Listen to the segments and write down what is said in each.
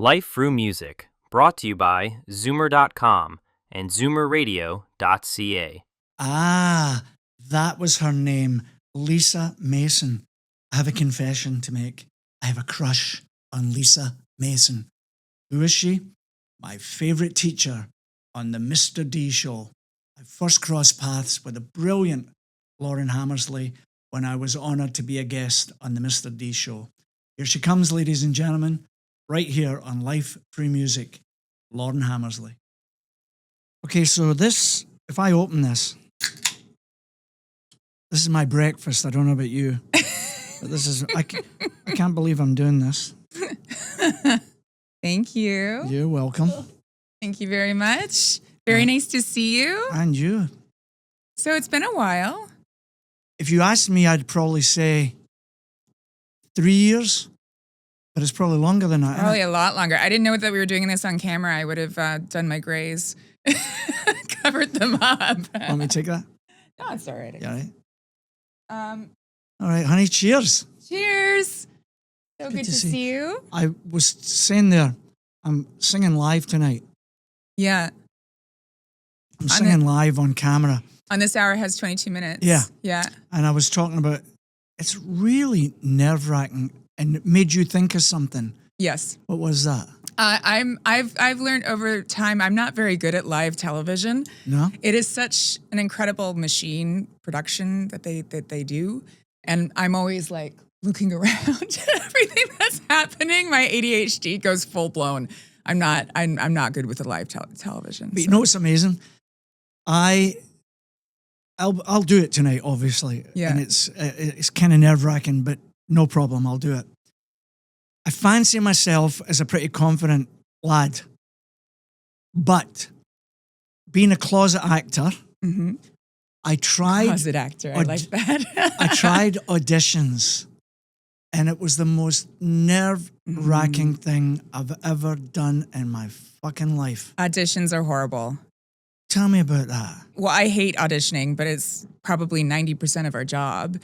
Life Frew Music, brought to you by Zoomer.com and ZoomerRadio.ca. Ah, that was her name, Lisa Mason. I have a confession to make. I have a crush on Lisa Mason. Who is she? My favourite teacher on the Mr. D show. I first crossed paths with the brilliant Lauren Hammersley when I was honoured to be a guest on the Mr. D show. Here she comes, ladies and gentlemen, right here on Life Frew Music, Lauren Hammersley. Okay, so this, if I open this is my breakfast. I don't know about you, but this is, I can't believe I'm doing this. Thank you. You're welcome. Thank you very much. Very nice to see you. And you. So it's been a while. If you asked me, I'd probably say 3 years, but it's probably longer than that. Probably a lot longer. I didn't know that we were doing this on camera. I would have done my grays, covered them up. Want me to take that? No, it's all right. Yeah, right. All right, honey, cheers. Cheers. So good to see you. I was saying there, I'm singing live tonight. Yeah. I'm singing live on camera. On This Hour Has 22 Minutes. Yeah. Yeah. And I was talking about, it's really nerve-wracking and it made you think of something. Yes. What was that? I've learned over time I'm not very good at live television. No? It is such an incredible machine production that they do, and I'm always like looking around at everything that's happening. My ADHD goes full blown. I'm not good with the live television. But you know what's amazing? I'll do it tonight, obviously. Yeah. And it's kind of nerve-wracking, but no problem, I'll do it. I fancy myself as a pretty confident lad, but being a closet actor, I tried... Closet actor, I like that. I tried auditions, and it was the most nerve-wracking thing I've ever done in my fucking life. Auditions are horrible. Tell me about that. Well, I hate auditioning, but it's probably 90% of our job.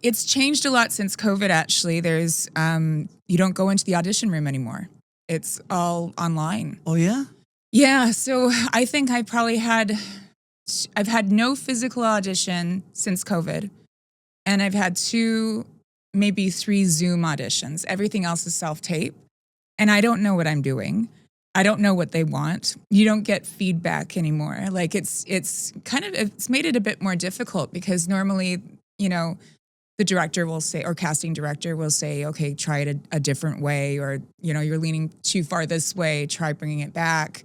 It's changed a lot since COVID, actually. There's, you don't go into the audition room anymore. It's all online. Oh, yeah? Yeah. So I think I've had no physical audition since COVID. And I've had 2, maybe 3 Zoom auditions. Everything else is self-tape. And I don't know what I'm doing. I don't know what they want. You don't get feedback anymore. Like it's made it a bit more difficult because normally, you know, the director will say, or casting director will say, okay, try it a different way, or, you know, you're leaning too far this way, try bringing it back.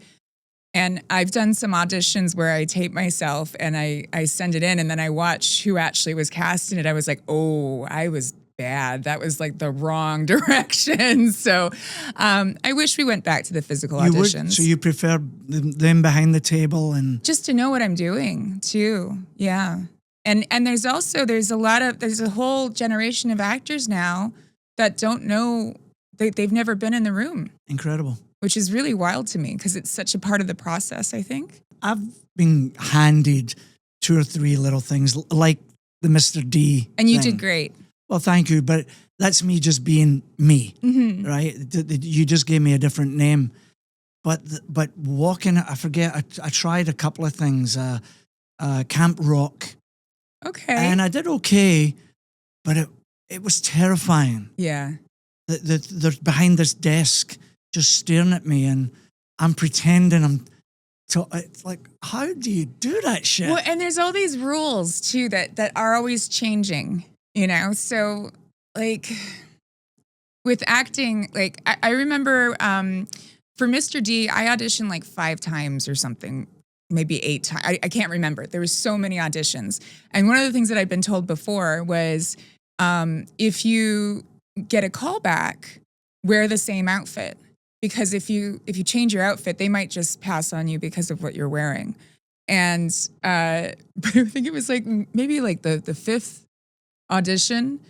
And I've done some auditions where I tape myself and I send it in and then I watch who actually was cast in it. I was like, oh, I was bad. That was like the wrong direction. So I wish we went back to the physical auditions. So you prefer them behind the table and... Just to know what I'm doing too. Yeah. And there's a whole generation of actors now that don't know, they've never been in the room. Incredible. Which is really wild to me because it's such a part of the process, I think. I've been handed 2 or 3 little things like the Mr. D And you thing. did great. Well, thank you, but that's me just being me, right? You just gave me a different name. But walking, I forget, I tried a couple of things, Camp Rock. Okay. And I did okay, but it was terrifying. Yeah. They're behind this desk just staring at me and I'm pretending it's like, how do you do that shit? Well, and there's all these rules too that are always changing, you know? So like with acting, like I remember for Mr. D, I auditioned like 5 times or something. Maybe 8 times. I can't remember. There was so many auditions. And one of the things that I'd been told before was if you get a callback, wear the same outfit. Because if you change your outfit, they might just pass on you because of what you're wearing. And but I think it was like maybe like the 5th audition,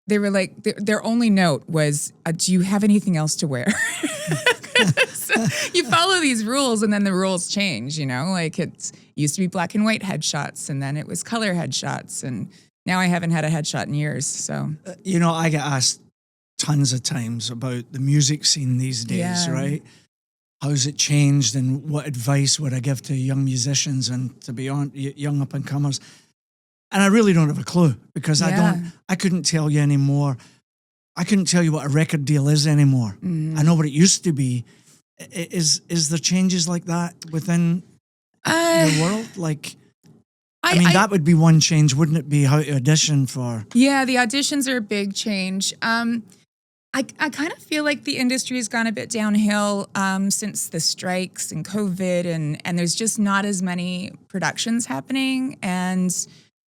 they were like, their only note was, do you have anything else to wear? So you follow these rules and then the rules change, you know, like it used to be black and white headshots and then it was color headshots. And now I haven't had a headshot in years. So, you know, I get asked tons of times about the music scene these days, Yeah. right? How's it changed, and what advice would I give to young musicians and, to be honest, young up and comers? And I really don't have a clue, because I couldn't tell you anymore. I couldn't tell you what a record deal is anymore. I know what it used to be. Is there changes like that within your world? Like, I mean, that would be one change, wouldn't it be, how to audition for? Yeah, the auditions are a big change. I kind of feel like the industry has gone a bit downhill since the strikes and COVID, and there's just not as many productions happening. And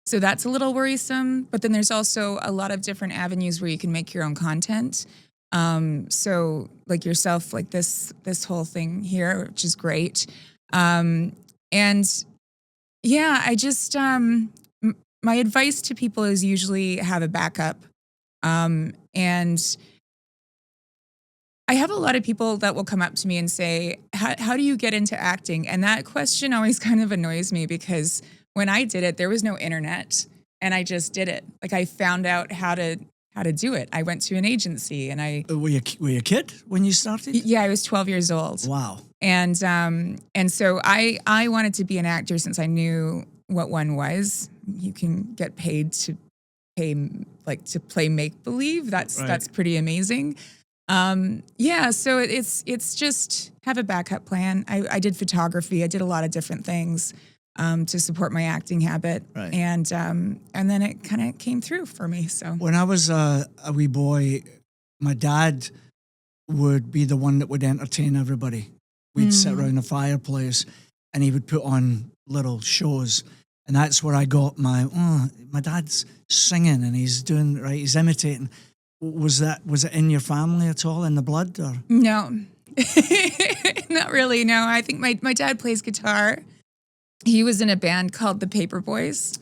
so that's a little worrisome. But then there's also a lot of different avenues where you can make your own content. So like yourself, like this whole thing here, which is great. And yeah, I just, my advice to people is usually have a backup. And I have a lot of people that will come up to me and say, how do you get into acting? And that question always kind of annoys me, because when I did it, there was no internet, and I just did it. Like, I found out how to do it. I went to an agency, and I... Were you a kid when you started? Yeah, I was 12 years old. Wow. And so I wanted to be an actor since I knew what one was. You can get paid to play make-believe. That's pretty amazing. Yeah, so it's just have a backup plan. I did photography. I did a lot of different things to support my acting habit. Right. And then it kind of came through for me. So when I was a wee boy, my dad would be the one that would entertain everybody. We'd sit around the fireplace, and he would put on little shows. And that's where I got my dad's singing, and he's imitating. Was it in your family at all, in the blood? Or? No, not really. No, I think my dad plays guitar. He was in a band called the Paperboys,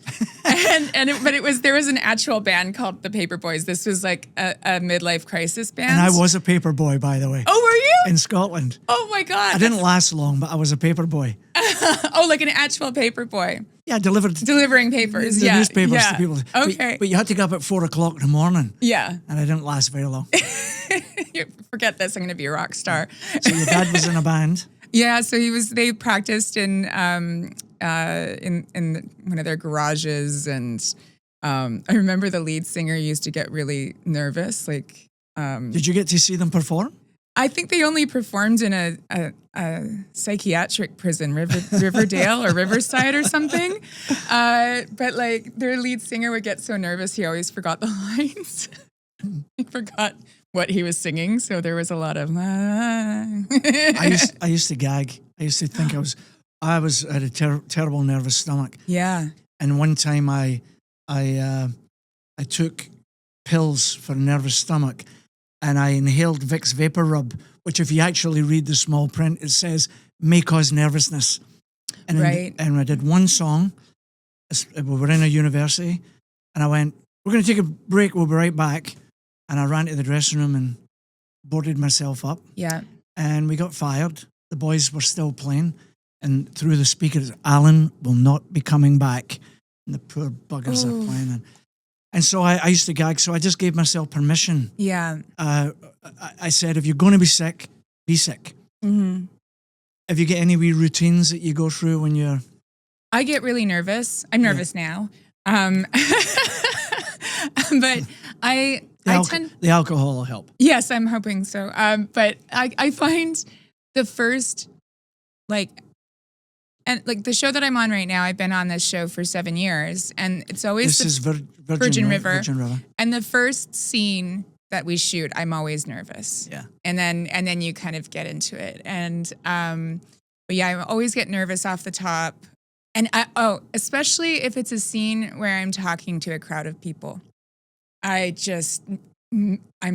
there was an actual band called the Paperboys. This was like a midlife crisis band. And I was a paper boy, by the way. Oh, were you? In Scotland. Oh my God. I didn't last long, but I was a paper boy. Oh, like an actual paper boy. Yeah, Delivering papers. The newspapers to people. Okay. But you had to get up at 4:00 in the morning. Yeah. And I didn't last very long. Forget this. I'm going to be a rock star. So your dad was in a band? Yeah. So they practiced in one of their garages, and I remember the lead singer used to get really nervous. Like, did you get to see them perform? I think they only performed in a psychiatric prison, Riverdale or Riverside or something. But like, their lead singer would get so nervous, he always forgot the lines. He forgot what he was singing, so there was a lot of. I used to gag. I used to think I had a terrible nervous stomach. Yeah. And one time I took pills for a nervous stomach, and I inhaled Vicks Vapor Rub, which, if you actually read the small print, it says may cause nervousness. And and I did one song. We were in a university, and I went, "We're going to take a break. We'll be right back." And I ran to the dressing room and boarded myself up. Yeah. And we got fired. The boys were still playing, and through the speakers, "Alan will not be coming back." And the poor buggers are playing. And so I used to gag, so I just gave myself permission. Yeah. I said, if you're going to be sick, be sick. Mm-hmm. Have you got any wee routines that you go through when you're... I get really nervous. I'm nervous now. But I tend... The alcohol will help. Yes, I'm hoping so. But I find the first, and the show that I'm on right now, I've been on this show for 7 years, and it's always Virgin River. And the first scene that we shoot, I'm always nervous. Yeah. And then you kind of get into it. And but yeah, I always get nervous off the top. And especially if it's a scene where I'm talking to a crowd of people. I'm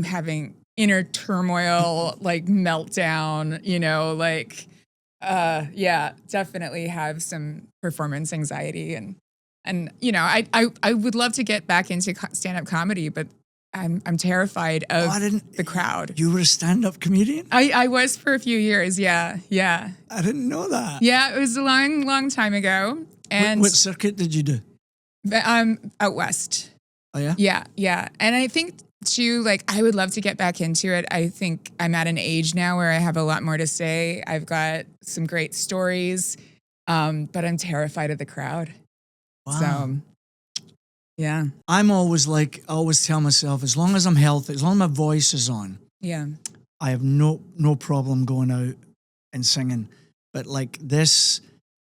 having inner turmoil, meltdown, yeah, definitely have some performance anxiety, and I would love to get back into stand-up comedy, but I'm terrified of the crowd. You were a stand-up comedian? I was for a few years, yeah. I didn't know that. Yeah, it was a long time ago. And what circuit did you do? Out west. Oh yeah. Yeah. And I think too, like, I would love to get back into it. I think I'm at an age now where I have a lot more to say. I've got some great stories, but I'm terrified of the crowd. Wow. So, yeah. I'm always like, I always tell myself, as long as I'm healthy, as long as my voice is on, Yeah. I have no problem going out and singing. But like this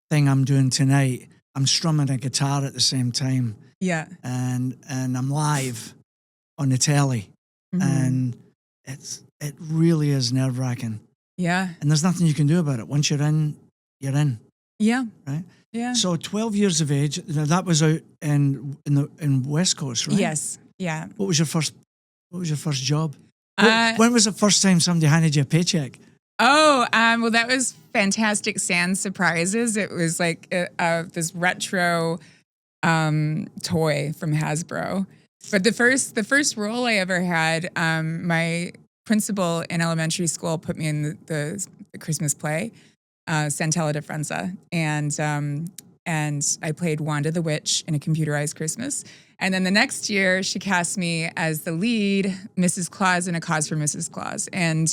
thing I'm doing tonight, I'm strumming a guitar at the same time, Yeah. and I'm live on the telly, and it really is nerve-wracking. Yeah. And there's nothing you can do about it. Once you're in, you're in, Yeah. right? Yeah. So 12 years of age, that was out in West Coast, right? Yes. Yeah. What was your first job? Uh, When was the first time somebody handed you a paycheck? well, that was Fantastic Sand Surprises. It was like this retro toy from Hasbro. But the first role I ever had, my principal in elementary school put me in the Christmas play, Santella Differenza, and I played Wanda the Witch in A Computerized Christmas. And then the next year, she cast me as the lead, Mrs. Claus in A Cause for Mrs. Claus, and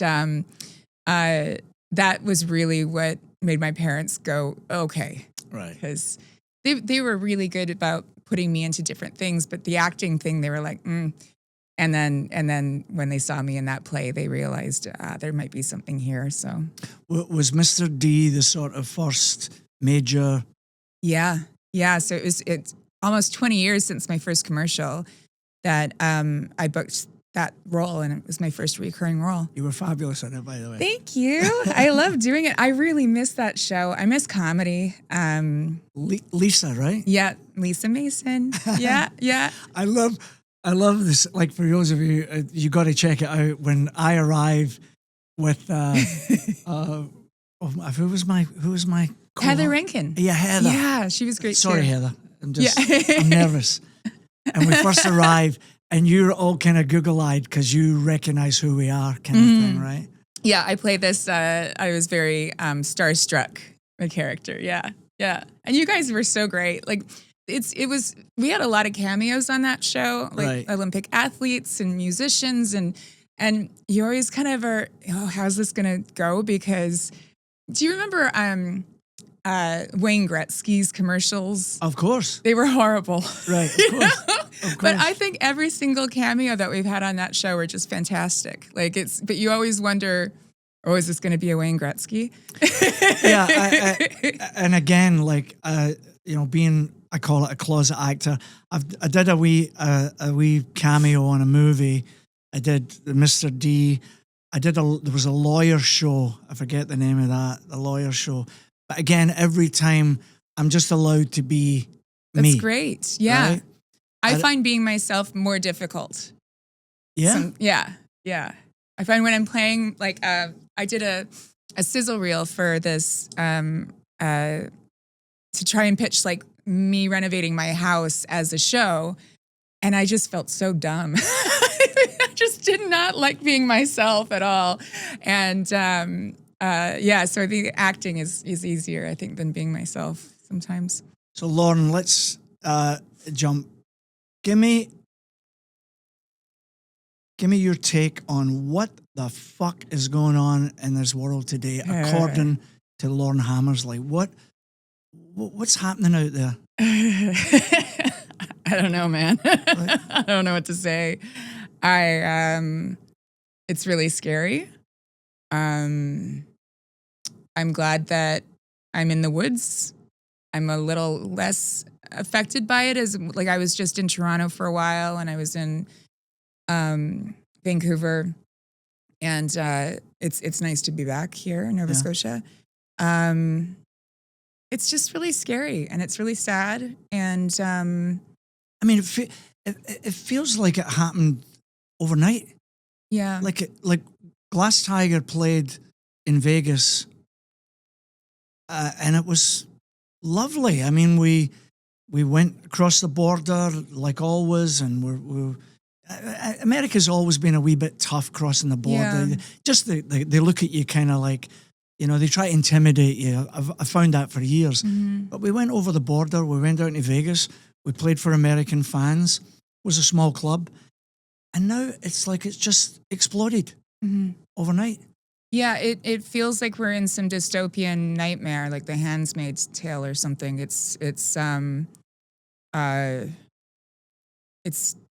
that was really what made my parents go, okay, Right. because they were really good about putting me into different things, but the acting thing, they were like, And then when they saw me in that play, they realized there might be something here. So Was Mr. D the sort of first major? yeah. So it's almost 20 years since my first commercial that I booked that role, and it was my first recurring role. You were fabulous at it, by the way. Thank you. I love doing it. I really miss that show. I miss comedy. Lisa, right? Yeah, Lisa Mason. Yeah. I love this. Like, for those of you, you got to check it out. When I arrive with who was my Heather Rankin. Yeah, Heather. Yeah, she was great. Sorry, too. Heather. I'm nervous. And we first arrive, and you're all kind of Google-eyed because you recognize who we are, kind of thing, right? Yeah, I played this. I was very starstruck, my character. Yeah. And you guys were so great. Like, we had a lot of cameos on that show, like Right. Olympic athletes and musicians, and you always kind of are, how's this gonna go? Because do you remember Wayne Gretzky's commercials? Of course. They were horrible. Right, of course. Of But course. I think every single cameo that we've had on that show were just fantastic. Like, but you always wonder, is this going to be a Wayne Gretzky? Yeah, and again, like being, I call it a closet actor. I did a wee cameo on a movie. I did the Mr. D. There was a lawyer show. I forget the name of that. The lawyer show. But again, every time I'm just allowed to be me. That's great. Yeah. Right? I find being myself more difficult. Yeah. Yeah. I find when I'm playing, like, I did a sizzle reel for this to try and pitch, like, me renovating my house as a show, and I just felt so dumb. I just did not like being myself at all. And so the acting is easier, I think, than being myself sometimes. So Lauren, let's jump. Give me your take on what the fuck is going on in this world today, according to Lauren Hammersley. What's happening out there? I don't know, man. I don't know what to say. It's really scary. I'm glad that I'm in the woods. I'm a little less affected by it, as like I was just in Toronto for a while, and I was in Vancouver, and it's nice to be back here in Nova Scotia. It's just really scary, and it's really sad, and I mean, it feels like it happened overnight. yeah, Like Glass Tiger played in Vegas, and it was lovely. I mean, we went across the border like always, and America's always been a wee bit tough crossing the border. Yeah. Just they look at you kind of like, they try to intimidate you. I've found that for years. Mm-hmm. But we went over the border. We went down to Vegas. We played for American fans. was a small club. And now it's like it's just exploded overnight. Yeah, it feels like we're in some dystopian nightmare, like The Handmaid's Tale or something. It's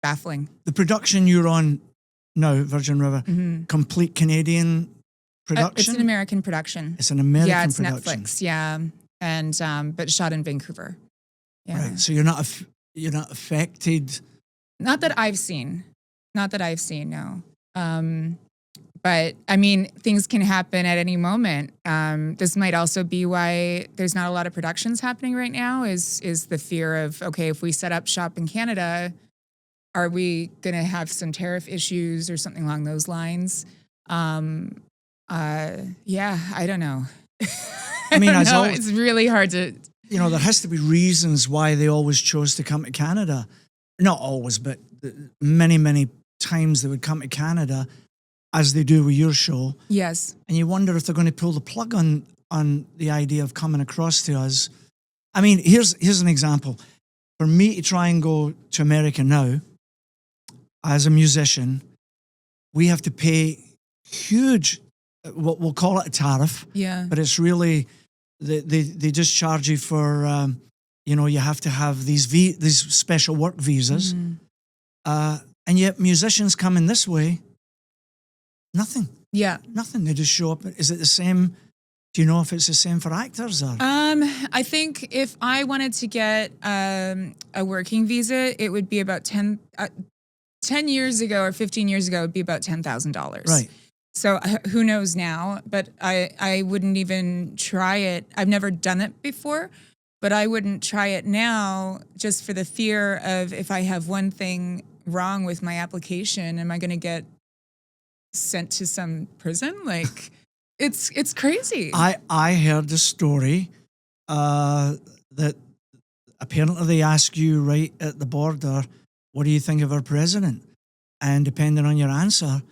baffling. The production you're on now, Virgin River, complete Canadian production? It's an American production. It's an American production. Yeah, it's Netflix, yeah. And but shot in Vancouver. Yeah. Right. So you're not affected? Not that I've seen. No. But I mean, things can happen at any moment. This might also be why there's not a lot of productions happening right now. Is the fear of, okay, if we set up shop in Canada, are we going to have some tariff issues or something along those lines? Yeah, I don't know. I mean, it's really hard to. There has to be reasons why they always chose to come to Canada. Not always, but many, many times they would come to Canada, as they do with your show. Yes. And you wonder if they're going to pull the plug on the idea of coming across to us. I mean, here's an example. For me to try and go to America now, as a musician, we have to pay huge, we'll call it a tariff. Yeah. But it's really, they just charge you for, you have to have these special work visas. And yet musicians come in this way, nothing. Yeah. Nothing. They just show up. Is it the same? Do you know if it's the same for actors? Or? I think if I wanted to get a working visa, it would be about 10 years ago or 15 years ago, it would be about $10,000. Right. So who knows now, but I wouldn't even try it. I've never done it before, but I wouldn't try it now just for the fear of, if I have one thing wrong with my application, am I going to get sent to some prison? Like, it's crazy. I heard a story that apparently they ask you right at the border, what do you think of our president? And depending on your answer,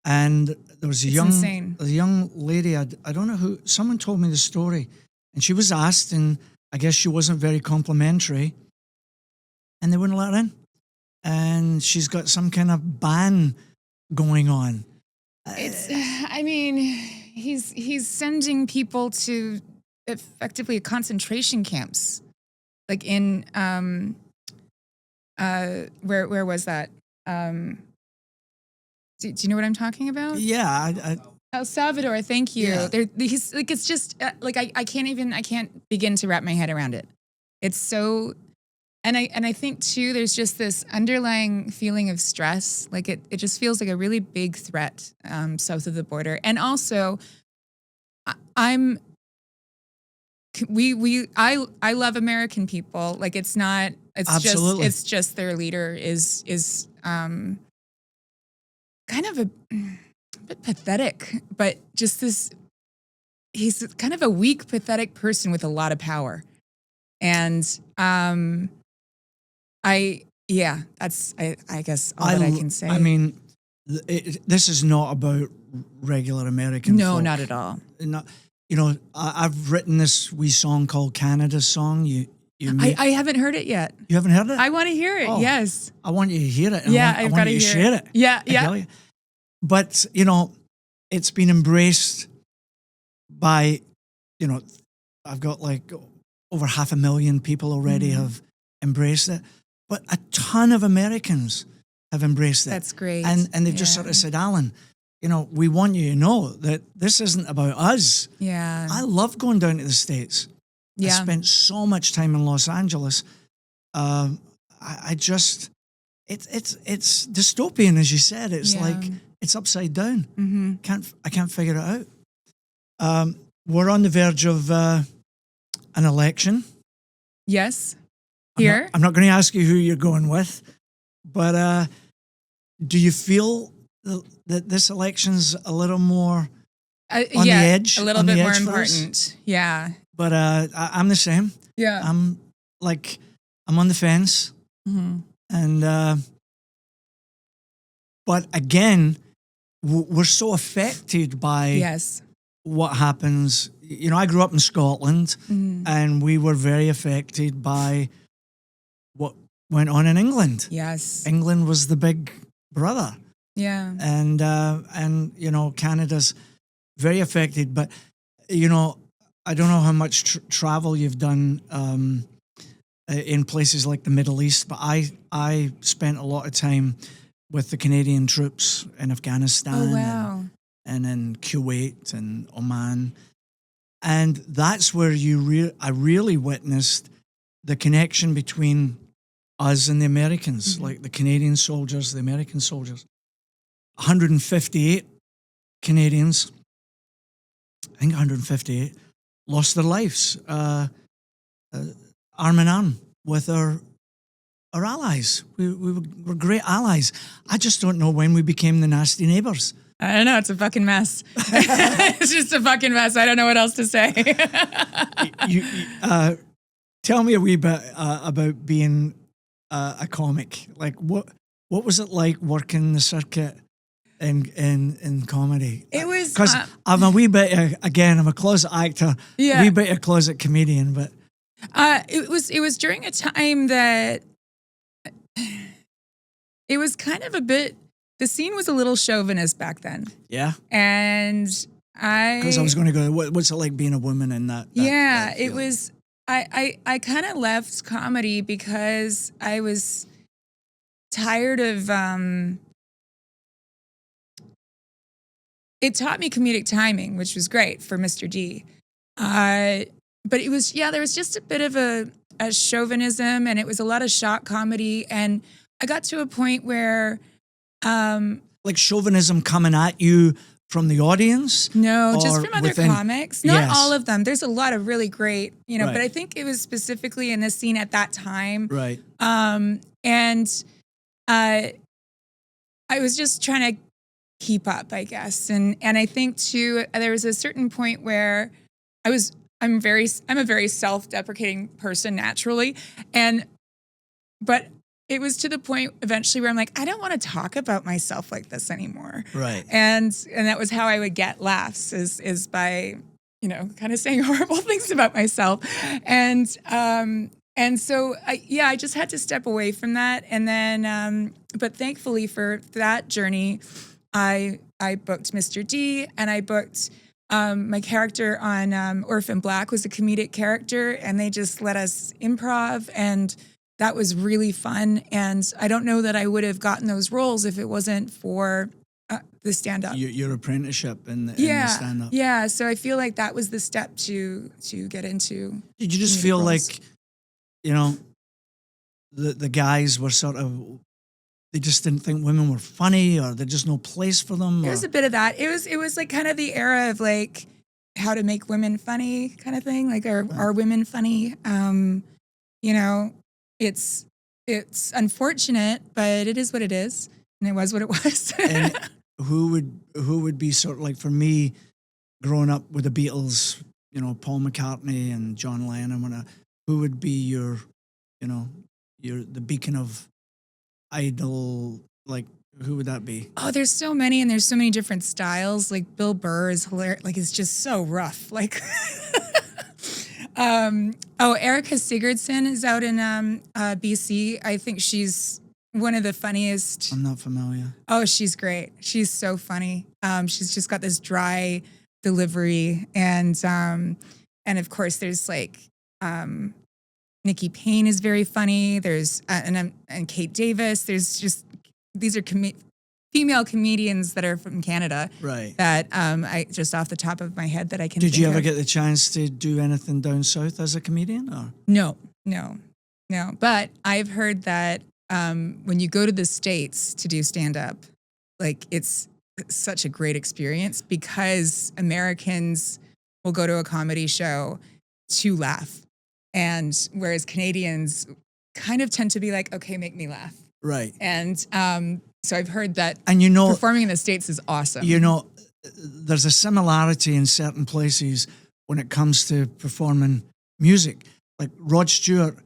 and there was a young lady, I don't know who, someone told me the story, and she was asked, and I guess she wasn't very complimentary, and they wouldn't let her in. And she's got some kind of ban going on. He's sending people to effectively concentration camps, like in where was that? Do you know what I'm talking about? Yeah, El Salvador. Thank you. Yeah. He's like, it's just like I can't begin to wrap my head around it. It's so. And I think too, there's just this underlying feeling of stress. Like it just feels like a really big threat south of the border. And also, I love American people. Like it's Absolutely. just their leader is kind of a bit pathetic, but just he's kind of a weak, pathetic person with a lot of power. And I guess all that I can say. I mean, this is not about regular American No, folk. not at all. Not, I've written this wee song called Canada's Song. I haven't heard it yet. You haven't heard it? I want to hear it, yes. I want you to hear it. I've got to you to hear share it. Yeah. But, it's been embraced by, I've got like over 500,000 people already have embraced it. But a ton of Americans have embraced it. That's great. And they've just sort of said, Alan, we want you to know that this isn't about us. Yeah. I love going down to the States. Yeah. I spent so much time in Los Angeles. It's dystopian, as you said. It's like, it's upside down. Mm-hmm. I can't figure it out. We're on the verge of an election. Yes. Here? I'm not going to ask you who you're going with, but do you feel that this election's a little more on the edge? A little bit more important. Yeah. But I'm the same. Yeah. I'm on the fence. Mm-hmm. And, but again, we're so affected by what happens. I grew up in Scotland and we were very affected by went on in England. Yes. England was the big brother. Yeah. And you know, Canada's very affected. But, you know, I don't know how much travel you've done in places like the Middle East, but I spent a lot of time with the Canadian troops in Afghanistan. Oh, wow. And in Kuwait and Oman. And that's where I really witnessed the connection between us and the Americans, like the Canadian soldiers, the American soldiers. 158 Canadians, I think 158, lost their lives arm in arm with our allies. We were great allies. I just don't know when we became the nasty neighbours. I don't know. It's a fucking mess. It's just a fucking mess. I don't know what else to say. Tell me a wee bit about being a comic. Like, what was it like working the circuit in comedy? It was because I'm a wee bit again. I'm a closet actor. Yeah. A wee bit a closet comedian, but it was during a time that it was kind of a bit. The scene was a little chauvinist back then. Yeah. And because I was going to go, what's it like being a woman in that yeah, it field? was. I kind of left comedy because I was tired of. It taught me comedic timing, which was great for Mr. D. But it was, there was just a bit of a chauvinism, and it was a lot of shock comedy. And I got to a point where. Like chauvinism coming at you from the audience? No, just from other comics. Not Yes. all of them. There's a lot of really great, Right. but I think it was specifically in the scene at that time. Right. And I was just trying to keep up, I guess. And I think too, there was a certain point where I'm a very self-deprecating person naturally. But it was to the point eventually where I'm like, I don't want to talk about myself like this anymore. Right. And that was how I would get laughs is by, kind of saying horrible things about myself. And so I just had to step away from that. And then, but thankfully for that journey, I booked Mr. D, and I booked my character on Orphan Black was a comedic character, and they just let us improv, and that was really fun. And I don't know that I would have gotten those roles if it wasn't for the stand-up. Your apprenticeship in the stand-up. Yeah, so I feel like that was the step to get into. Did you just feel roles. like, the guys were sort of, they just didn't think women were funny, or there's just no place for them? There was a bit of that. It was like kind of the era of like how to make women funny kind of thing. Like, are women funny? It's unfortunate, but it is what it is, and it was what it was. And who would be sort of like, for me, growing up with the Beatles, Paul McCartney and John Lennon, who would be your the beacon of idol? Like, who would that be? Oh, there's so many, and there's so many different styles. Like Bill Burr is hilarious. Like, it's just so rough. Like, Erica Sigurdsson is out in BC. I think she's one of the funniest. I'm not familiar. Oh, she's great. She's so funny. She's just got this dry delivery, and of course there's like Nikki Payne is very funny. There's and Kate Davis. There's just these are female comedians that are from Canada. Right. That I just off the top of my head that I can. Did you think ever of. get the chance to do anything down south as a comedian? Or? No. But I've heard that when you go to the States to do stand-up, like it's such a great experience because Americans will go to a comedy show to laugh. And whereas Canadians kind of tend to be like, okay, make me laugh. Right. And so I've heard that and performing in the States is awesome. There's a similarity in certain places when it comes to performing music. Like Rod Stewart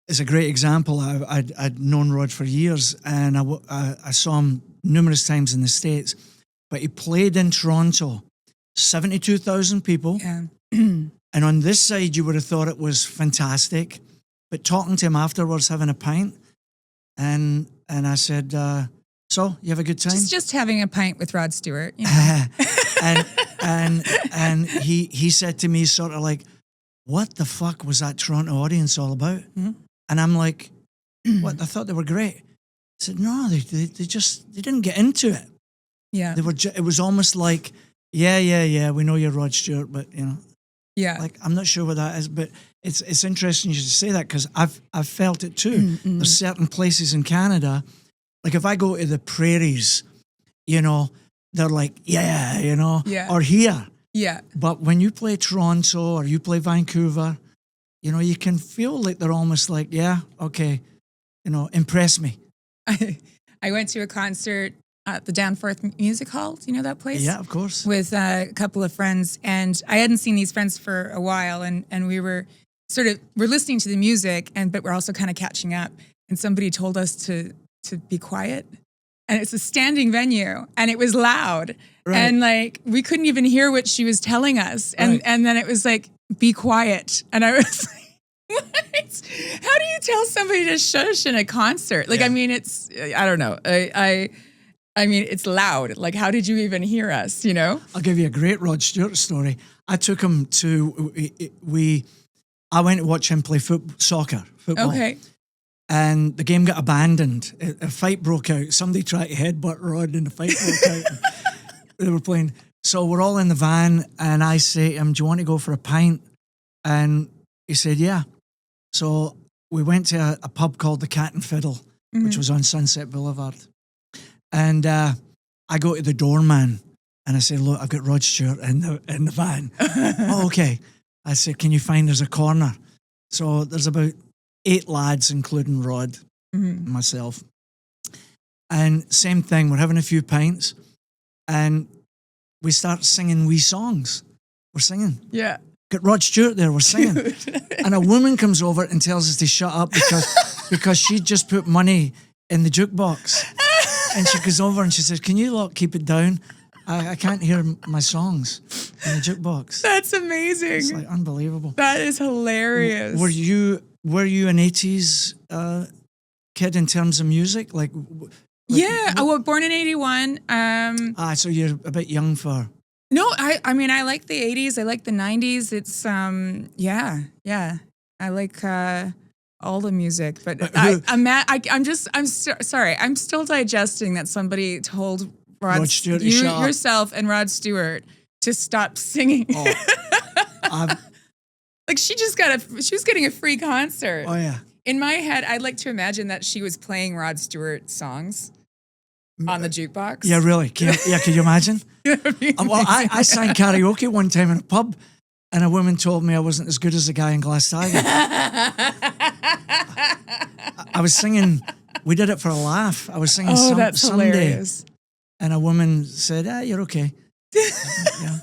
is a great example. I'd known Rod for years, and I saw him numerous times in the States, but he played in Toronto, 72,000 people. Yeah. And on this side, you would have thought it was fantastic. but talking to him afterwards, having a pint, and I said, "So you have a good time?" Just having a pint with Rod Stewart. You know? and he said to me sort of like, "What the fuck was that Toronto audience all about?" Mm-hmm. And I'm like, "What? I thought they were great." I said, "No, they didn't get into it. Yeah. They were. It was almost like, yeah, we know you're Rod Stewart, but you know." Yeah. Like, I'm not sure what that is, but it's interesting you should say that, because I've felt it too. Mm-hmm. There's certain places in Canada, like if I go to the prairies, you know, they're like, yeah, you know, Yeah. or here. Yeah. But when you play Toronto or you play Vancouver, you know, you can feel like they're almost like, yeah, okay, you know, impress me. I went to a concert at the Danforth Music Hall. Do you know that place? Yeah, of course. With a couple of friends, and I hadn't seen these friends for a while, and we were we're listening to the music, but we're also kind of catching up. And somebody told us to be quiet, and it's a standing venue, and it was loud, Right. and like we couldn't even hear what she was telling us, and Right. and then it was like, be quiet, and I was like, what? How do you tell somebody to shush in a concert? Like, Yeah. I mean, it's I don't know. I mean, it's loud. Like, how did you even hear us, you know? I'll give you a great Rod Stewart story. I took him to, I went to watch him play football. Okay. And the game got abandoned. A fight broke out. Somebody tried to headbutt Rod and the fight broke out. They were playing. So we're all in the van, and I say to him, "Do you want to go for a pint?" And he said, "Yeah." So we went to a pub called the Cat and Fiddle, which was on Sunset Boulevard. And I go to the doorman and I say, "Look, I've got Rod Stewart in the van." "Oh, okay." I said, "Can you find us a corner?" So there's about 8 lads, including Rod and myself. And same thing, we're having a few pints and we start singing wee songs. We're singing. Yeah. Got Rod Stewart there, we're singing. And a woman comes over and tells us to shut up because she just put money in the jukebox. And she goes over and she says, "Can you lot keep it down? I can't hear my songs in the jukebox." That's amazing. It's like unbelievable. That is hilarious. Were you an 80s kid in terms of music? Yeah. I was born in 81. So you're a bit young for... No, I mean, I like the 80s. I like the 90s. It's, yeah. I like all the music, but sorry. I'm still digesting that somebody told Rod Stewart yourself and Rod Stewart to stop singing. Oh, like she was getting a free concert. oh yeah. In my head, I'd like to imagine that she was playing Rod Stewart songs on the jukebox. Yeah, really. Can you imagine? Well, I sang karaoke one time in a pub, and a woman told me I wasn't as good as the guy in Glass Tiger. I was singing. We did it for a laugh. I was singing that's Someday, hilarious. and a woman said, "You're okay." Yeah.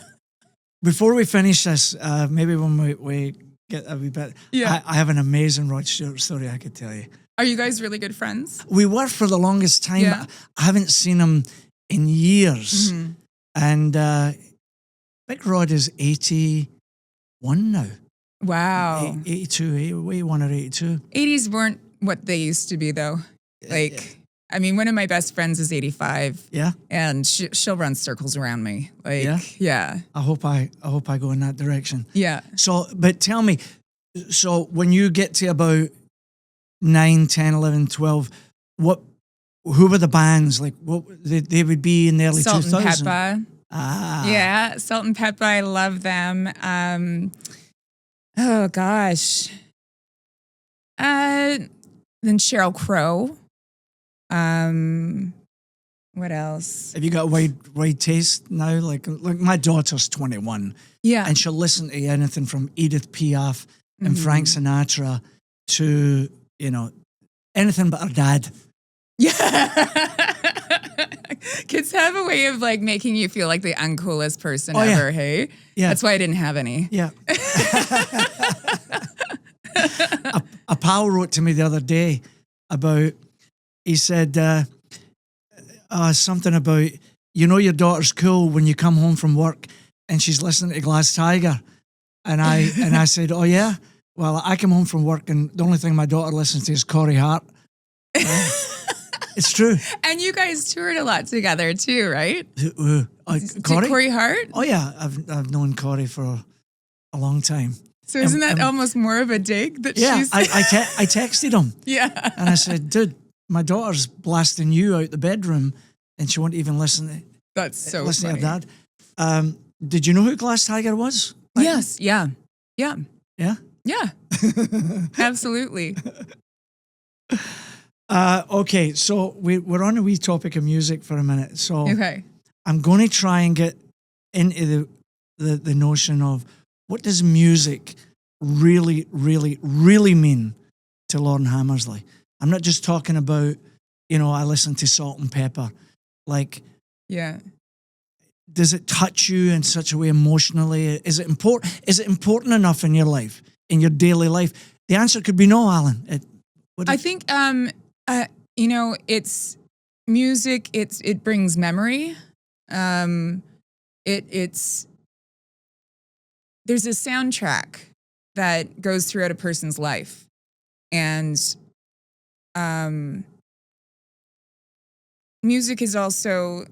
Before we finish this, maybe when we get a wee bit, I have an amazing Rod Stewart story I could tell you. Are you guys really good friends? We were for the longest time. Yeah. I haven't seen him in years. Mm-hmm. And Big Rod is 81 now. Wow. 82, 81 or 82. 80s weren't what they used to be, though. Like, I mean, one of my best friends is 85. Yeah? And she'll run circles around me. Like, yeah. I hope I go in that direction. Yeah. So, but tell me, so when you get to about 9, 10, 11, 12, who were the bands? Like, what they would be in the early 2000s? Salt and Pepper. Ah. Yeah, Salt and Pepper, I love them. Oh, gosh. Then Sheryl Crow. What else? Have you got a wide taste now? Like my daughter's 21. Yeah. And she'll listen to anything from Edith Piaf and Frank Sinatra to, anything but her dad. Yeah. Kids have a way of like making you feel like the uncoolest person ever, hey? Yeah. That's why I didn't have any. Yeah. a pal wrote to me the other day he said something about, your daughter's cool when you come home from work and she's listening to Glass Tiger. And I said, "Oh yeah?" Well, I come home from work and the only thing my daughter listens to is Corey Hart. It's true. And you guys toured a lot together too, right? Corey? Corey Hart? Oh yeah, I've known Corey for a long time. So isn't that almost more of a dig that she's... I texted him. Yeah. And I said, dude, my daughter's blasting you out the bedroom and she won't even listen That's so listen funny. to her dad. Did you know who Glass Tiger was? Yes. Yeah. Yeah. Yeah? Yeah. Absolutely. Okay, so we're on a wee topic of music for a minute. So Okay. I'm going to try and get into the notion of what does music really, really, really mean to Lauren Hammersley? I'm not just talking about, I listen to Salt and Pepper. Like, Yeah. does it touch you in such a way emotionally? Is it important enough in your life, in your daily life? The answer could be no, Alan. I think, it's music. It brings memory. There's a soundtrack that goes throughout a person's life, and music is also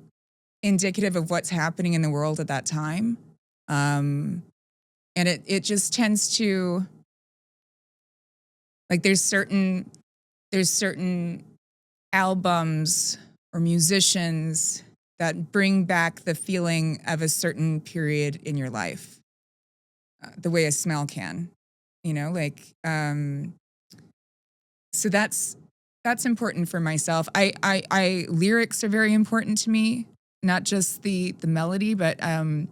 indicative of what's happening in the world at that time, and it just tends to, like, there's certain albums or musicians that bring back the feeling of a certain period in your life, the way a smell can, so that's important for myself. I lyrics are very important to me, not just the melody, but I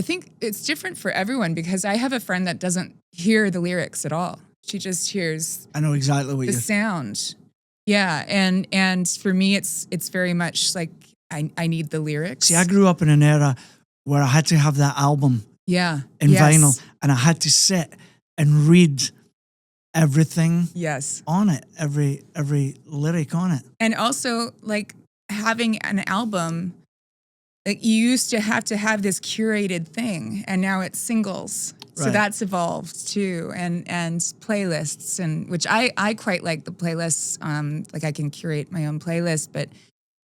think it's different for everyone because I have a friend that doesn't hear the lyrics at all. She just hears I know exactly what the sound. Yeah, and for me, it's very much like I need the lyrics. See, I grew up in an era where I had to have that album in vinyl, and I had to sit and read everything on it, every lyric on it. And also, like, having an album, like, you used to have this curated thing, and now it's singles. So that's evolved too, and playlists, and which I quite like the playlists. Like, I can curate my own playlist, but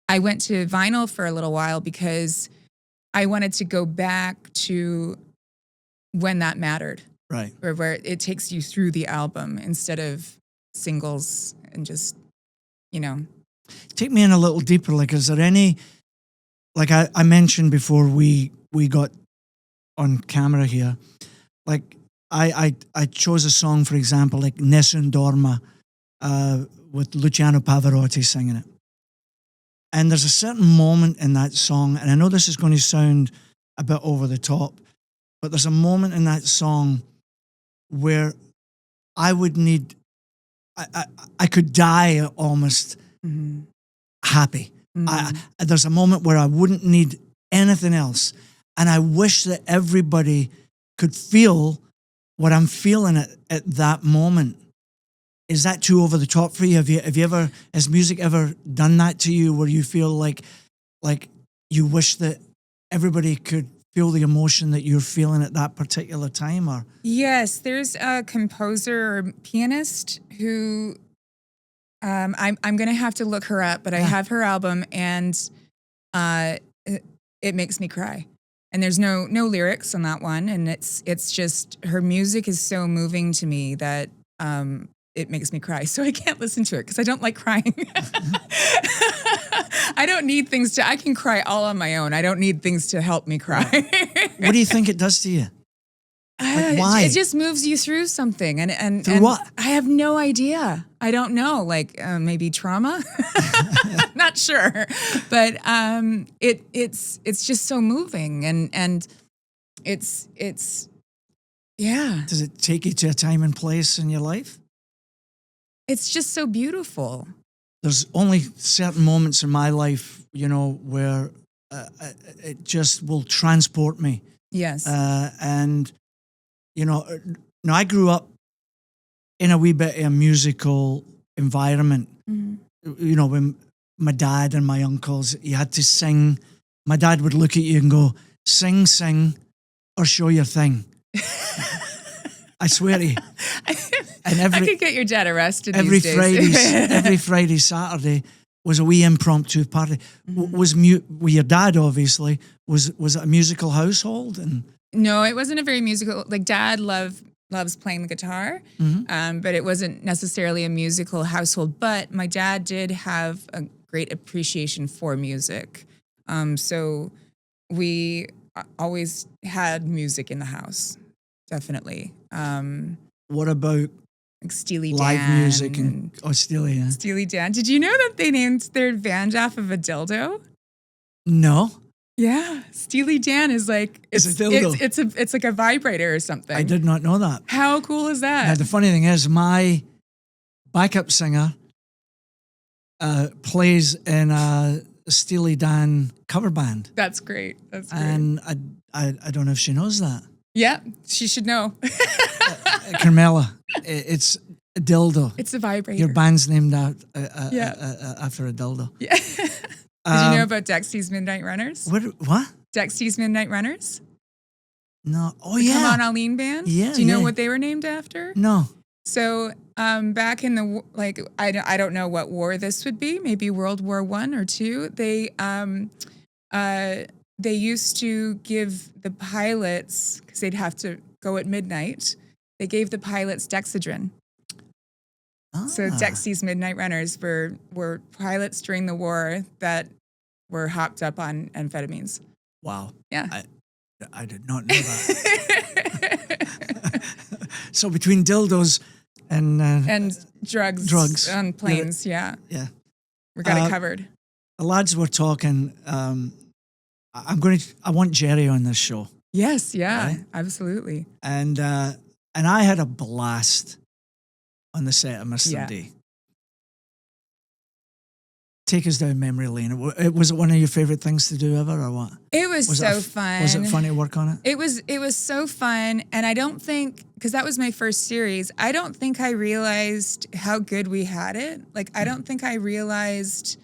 I went to vinyl for a little while because I wanted to go back to when that mattered, right? Where it takes you through the album instead of singles and just, Take me in a little deeper. Like, is there any, like I mentioned before we got on camera here, like I chose a song, for example, like Nessun Dorma, with Luciano Pavarotti singing it. And there's a certain moment in that song, and I know this is going to sound a bit over the top, but there's a moment in that song where I would need, I could die almost happy. There's a moment where I wouldn't need anything else. And I wish that everybody could feel what I'm feeling at that moment. Is that too over the top for you? Have you ever, has music ever done that to you where you feel like you wish that everybody could feel the emotion that you're feeling at that particular time? Or yes, there's a composer or pianist who I'm going to have to look her up, but I have her album, and it makes me cry. And there's no lyrics on that one, and it's just, her music is so moving to me that it makes me cry. So I can't listen to it because I don't like crying. I don't need things I can cry all on my own. I don't need things to help me cry. what do you think it does to you? Like, why? It just moves you through something. And what? I have no idea. I don't know. Like, maybe trauma? Not sure. But it's just so moving. And it's yeah. Does it take you to a time and place in your life? It's just so beautiful. There's only certain moments in my life, where it just will transport me. Yes. And, now I grew up in a wee bit of a musical environment. Mm-hmm. When my dad and my uncles, you had to sing. My dad would look at you and go, sing, or show your thing. I swear to you. And I could get your dad arrested every these days. every Friday, Saturday was a wee impromptu party. Mm-hmm. With your dad, obviously, was it a musical household? And No, it wasn't a very musical. Like Dad loves playing the guitar, but it wasn't necessarily a musical household. But my dad did have a great appreciation for music, so we always had music in the house. Definitely. what about Like Steely live Dan music and Steely? Yeah. Steely Dan. Did you know that they named their band off of a dildo? No, Yeah, Steely Dan is like It's a dildo. It's like a vibrator or something. I did not know that. How cool is Now, that? the funny thing is, my backup singer plays in a Steely Dan cover band, That's great. That's great. and I don't know if she knows that. Yeah, she should know. Carmela, it's a dildo. It's a vibrator. Your band's named after a dildo. Yeah. Did you know about Dexy's Midnight Runners? What? Dexy's Midnight Runners? No. Oh, The yeah. Come On Eileen band? Yeah, Do you know yeah. what they were named after? No. So back in the, like, I don't know what war this would be, maybe World War I or II. They used to give the pilots, because they'd have to go at midnight, they gave the pilots Dexedrine. So Dexy's Midnight Runners were pilots during the war that were hopped up on amphetamines. Wow. Yeah. I did not know that. So between dildos and drugs on planes, yeah. We got it covered. The lads were talking. I want Jerry on this show, Yes, yeah, Right? absolutely. and I had a blast on the set of Mr. Yeah. D. Take us down memory lane. Was it one of your favorite things to do ever, or what? It was so fun. Was it fun to work on it? It was so fun, and I don't think, because that was my first series, I don't think I realized how good we had it. Like, I don't think I realized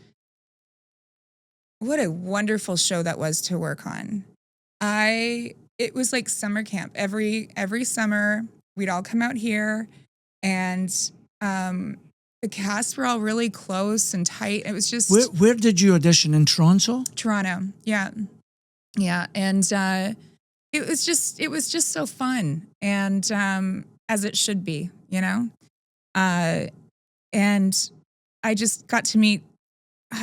what a wonderful show that was to work on. It was like summer camp. Every summer, we'd all come out here, and the casts were all really close and tight. It was just Where did you audition, in Toronto? Toronto. Yeah. And it was just so fun. And as it should be, you know? And I just got to meet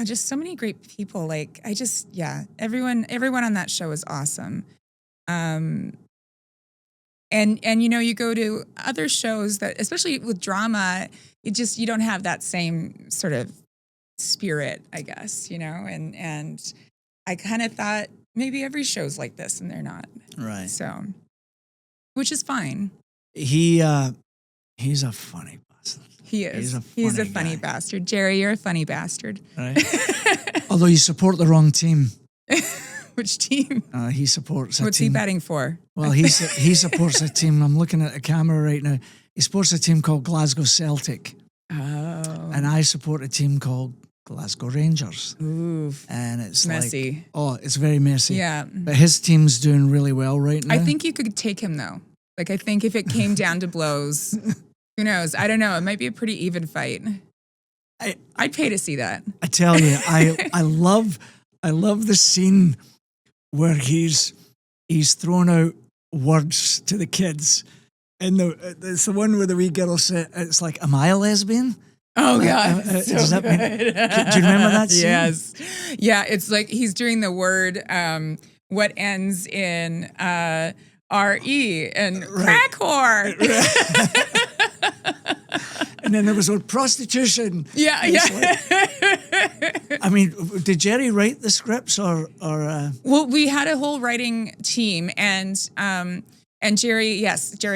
just so many great people. Like everyone on that show is awesome. And you know, you go to other shows that, especially with drama, you don't have that same sort of spirit, I guess, you know, and I kind of thought maybe every show's like this, and they're not. Right. So, which is fine. He's a funny bastard. He is. He's a funny funny guy. bastard. Jerry, you're a funny bastard. Right. Although you support the wrong team. Which team? He supports a What's team. he betting for? Well, he supports a team. I'm looking at a camera right now. He supports a team called Glasgow Celtic. Oh. And I support a team called Glasgow Rangers. Oof. And it's Messy. It's very messy. Yeah. But his team's doing really well right now. I think you could take him, though. Like, I think if it came down to blows, who knows? I don't know. It might be a pretty even fight. I'd pay to see that. I tell you, I love the scene where he's throwing out words to the kids. And it's the one where the wee girl said, it's like, am I a lesbian? Oh, God. Does that mean, do you remember that scene? Yes. Yeah, it's like he's doing the word, what ends in R-E, and crack whore. And then there was prostitution. Yeah. I mean, did Jerry write the scripts or? Well, we had a whole writing team, and Jerry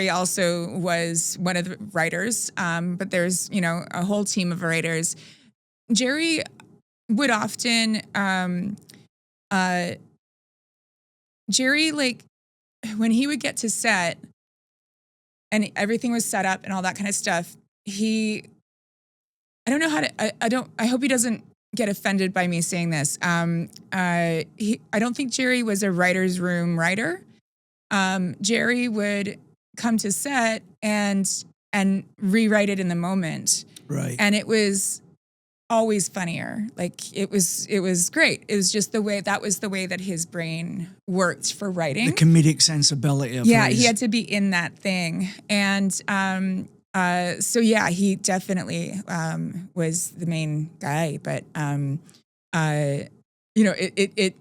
also was one of the writers. But there's, you know, a whole team of writers. Jerry would often, Jerry, like, when he would get to set and everything was set up and all that kind of stuff, I hope he doesn't get offended by me saying this. I don't think Jerry was a writer's room writer. Jerry would come to set and rewrite it in the moment. Right. And it was always funnier. Like it was great. It was just the way that his brain worked for writing. The comedic sensibility of he had to be in that thing. And so yeah, he definitely was the main guy. But you know, it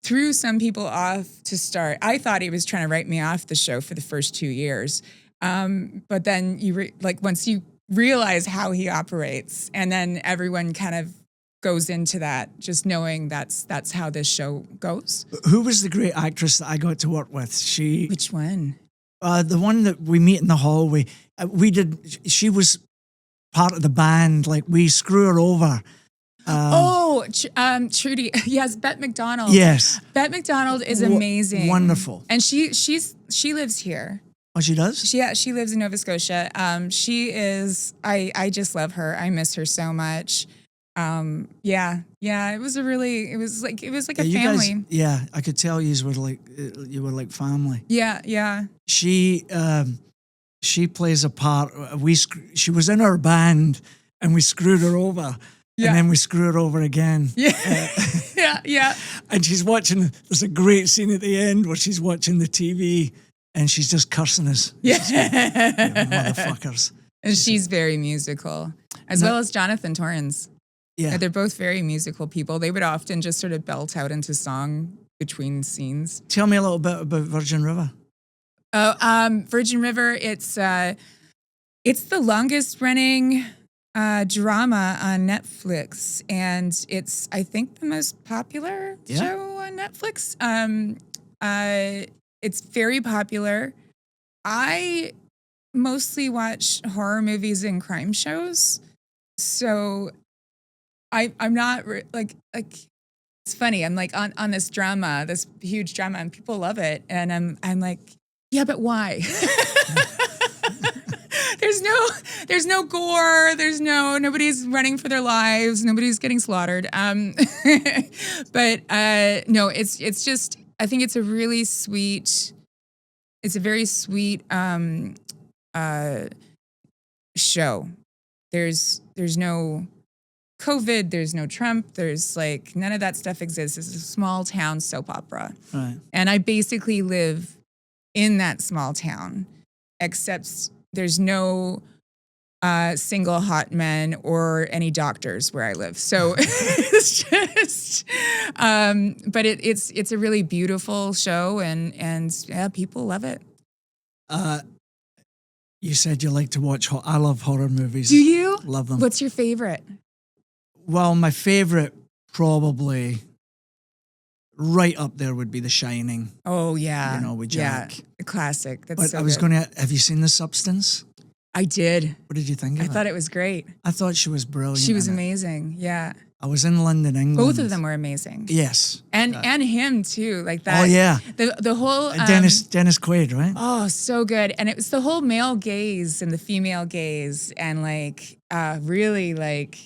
threw some people off to start. I thought he was trying to write me off the show for the first 2 years. But then once you realize how he operates, and then everyone kind of goes into that, just knowing that's how this show goes. Who was the great actress that I got to work with? Which one? The one that we meet in the hallway. She was part of the band. Like, we screw her over. Trudy. Yes, Bette McDonald. Yes. Bette McDonald is amazing. Wonderful. And she lives here. Oh, she does? She lives in Nova Scotia. She is, I just love her. I miss her so much. Yeah, it was like a family. Guys, I could tell you were like family. Yeah. She plays a part. She was in our band, and we screwed her over. Yeah. And then we screw her over again. Yeah. Yeah. And she's watching, there's a great scene at the end where she's watching the TV and she's just cursing us. Yeah. Motherfuckers. And she's very musical, as well as Jonathan Torrens. Yeah. They're both very musical people. They would often just sort of belt out into song between scenes. Tell me a little bit about Virgin River. Virgin River, it's the longest running drama on Netflix, and it's, I think, the most popular show on Netflix. It's very popular. I mostly watch horror movies and crime shows, so I'm not like it's funny. I'm like on this drama, this huge drama, and people love it, and I'm like, yeah, but why? There's no gore. Nobody's running for their lives. Nobody's getting slaughtered. But no, it's just, I think it's a very sweet show. There's no COVID, there's no Trump, there's like none of that stuff exists. It's a small town soap opera. Right. And I basically live in that small town, except there's no single hot men or any doctors where I live. So it's just, but it's a really beautiful show, and yeah, people love it. You said you like to watch. I love horror movies. Do you? Love them. What's your favorite? Well, my favorite probably right up there would be The Shining. Oh yeah, with Jack. Yeah, a classic. That's but so I was good. going to. Have you seen The Substance? I did. What did you think of it? I thought it was great. I thought she was brilliant. She was in it. amazing. Yeah. I was in London, England. Both of them were amazing. Yes. And him too, like that. Oh yeah. The whole Dennis Quaid, right? Oh, so good. And it was the whole male gaze and the female gaze, and like really like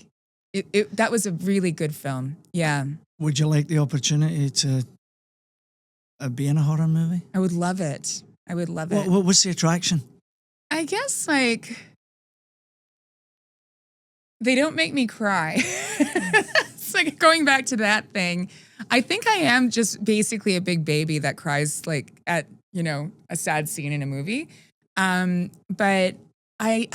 it that was a really good film. Yeah. Would you like the opportunity to be in a horror movie? I would love it. I would love it. What's the attraction? I guess like they don't make me cry. It's like going back to that thing. I think I am just basically a big baby that cries like at, a sad scene in a movie. But I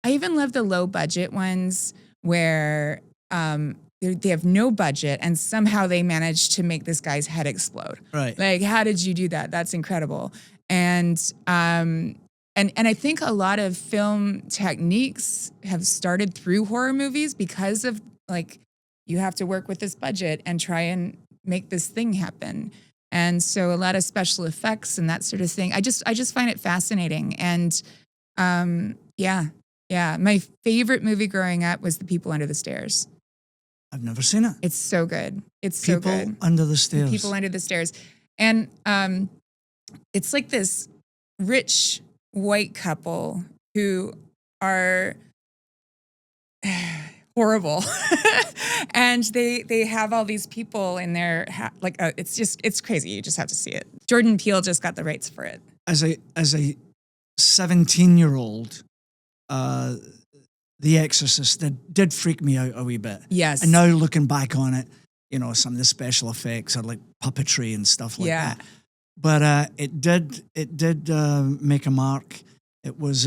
even love the low budget ones where they have no budget and somehow they manage to make this guy's head explode. Right. Like, how did you do that? That's incredible. And I think a lot of film techniques have started through horror movies because of like, you have to work with this budget and try and make this thing happen. And so a lot of special effects and that sort of thing. I just find it fascinating. And yeah. My favorite movie growing up was The People Under the Stairs. I've never seen it. It's so good. It's so good. People Under the Stairs. People Under the Stairs. And it's like this rich white couple who are horrible. And they have all these people in their, it's crazy. You just have to see it. Jordan Peele just got the rights for it. as a 17-year-old, The Exorcist did freak me out a wee bit. Yes. And now looking back on it, you know, some of the special effects are like puppetry and stuff like that. But it did make a mark. It was,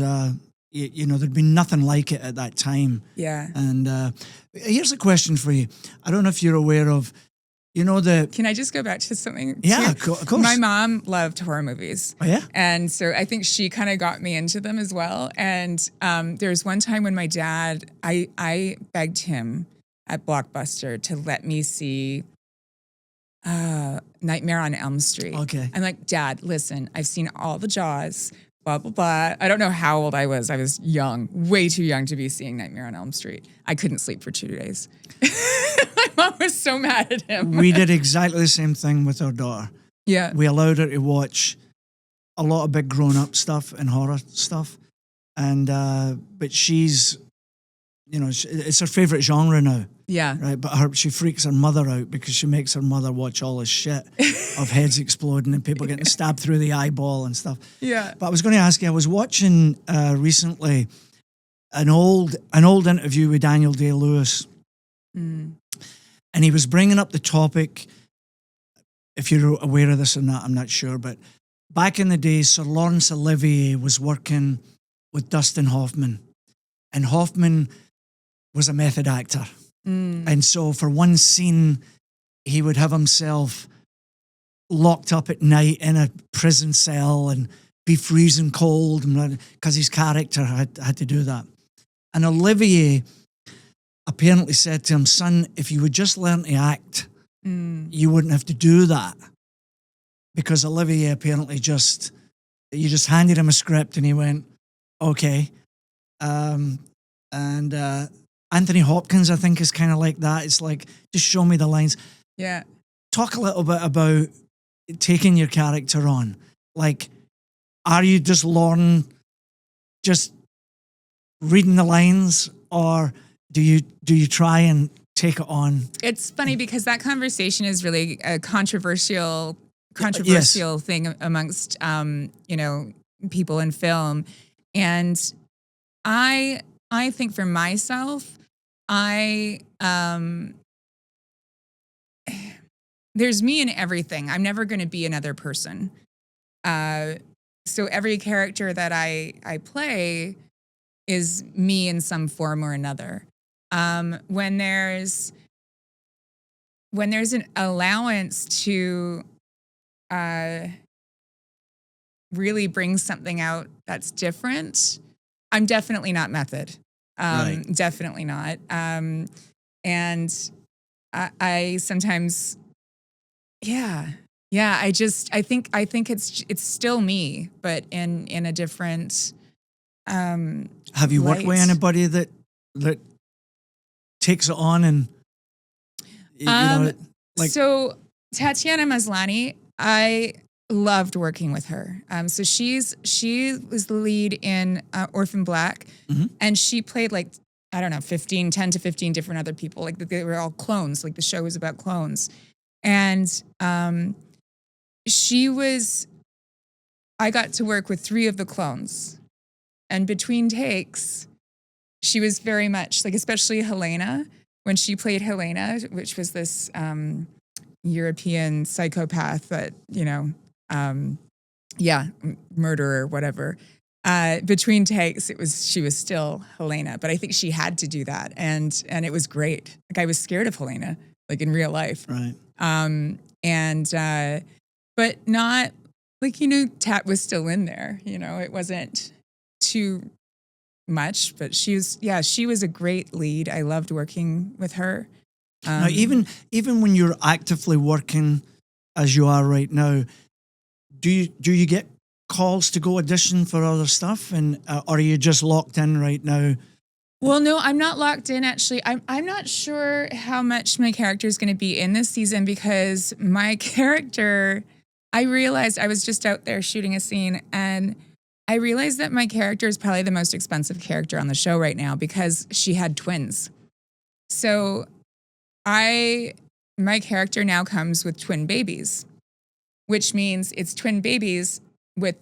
you know, there'd been nothing like it at that time. Yeah. And here's a question for you. I don't know if you're aware of, you know, Can I just go back to something? Yeah, of course. My mom loved horror movies. Oh, yeah? And so I think she kind of got me into them as well. And there was one time when my dad, I begged him at Blockbuster to let me see Nightmare on Elm Street. Okay. I'm like, Dad, listen, I've seen all the Jaws, blah, blah, blah. I don't know how old I was. I was young, way too young to be seeing Nightmare on Elm Street. I couldn't sleep for 2 days. My mom was so mad at him. We did exactly the same thing with our daughter. Yeah. We allowed her to watch a lot of big grown-up stuff and horror stuff. And, but she's, you know, it's her favorite genre now. Yeah. Right. But she freaks her mother out because she makes her mother watch all this shit of heads exploding and people getting stabbed through the eyeball and stuff. Yeah. But I was going to ask you, I was watching recently an old interview with Daniel Day-Lewis. Mm. And he was bringing up the topic, if you're aware of this or not, I'm not sure, but back in the day, Sir Laurence Olivier was working with Dustin Hoffman, and Hoffman was a method actor. Mm. And so for one scene, he would have himself locked up at night in a prison cell and be freezing cold because his character had to do that. And Olivier apparently said to him, son, if you would just learn to act, you wouldn't have to do that. Because Olivier apparently you just handed him a script and he went, okay. And Anthony Hopkins, I think, is kind of like that. It's like, just show me the lines. Yeah. Talk a little bit about taking your character on. Like, are you just Lauren, just reading the lines, or do you try and take it on? It's funny because that conversation is really a controversial Yes. thing amongst you know, people in film. And I think for myself, there's me in everything. I'm never going to be another person. So every character that I play is me in some form or another. When there's an allowance to really bring something out that's different, I'm definitely not method. Right. Definitely not. And I sometimes, yeah. I think it's still me, but in a different. Have you worked light. with anybody that takes it on and you know, like? So Tatiana Maslany, I loved working with her. So she was the lead in Orphan Black, and she played like, I don't know, 10 to 15 different other people. Like they were all clones. Like the show was about clones, and I got to work with 3 of the clones, and between takes, she was very much like, especially Helena, when she played Helena, which was this European psychopath that, you know, murderer, whatever. Between takes, she was still Helena, but I think she had to do that, and it was great. Like I was scared of Helena, like in real life, Right? But not like, you know, Tat was still in there. You know, it wasn't too much, but she was a great lead. I loved working with her. Now, even when you're actively working as you are right now, do you get calls to go audition for other stuff, and or are you just locked in right now? Well, no, I'm not locked in, actually. I'm not sure how much my character is going to be in this season, because my character, I realized I was just out there shooting a scene, and I realized that my character is probably the most expensive character on the show right now because she had twins. So my character now comes with twin babies, which means it's twin babies with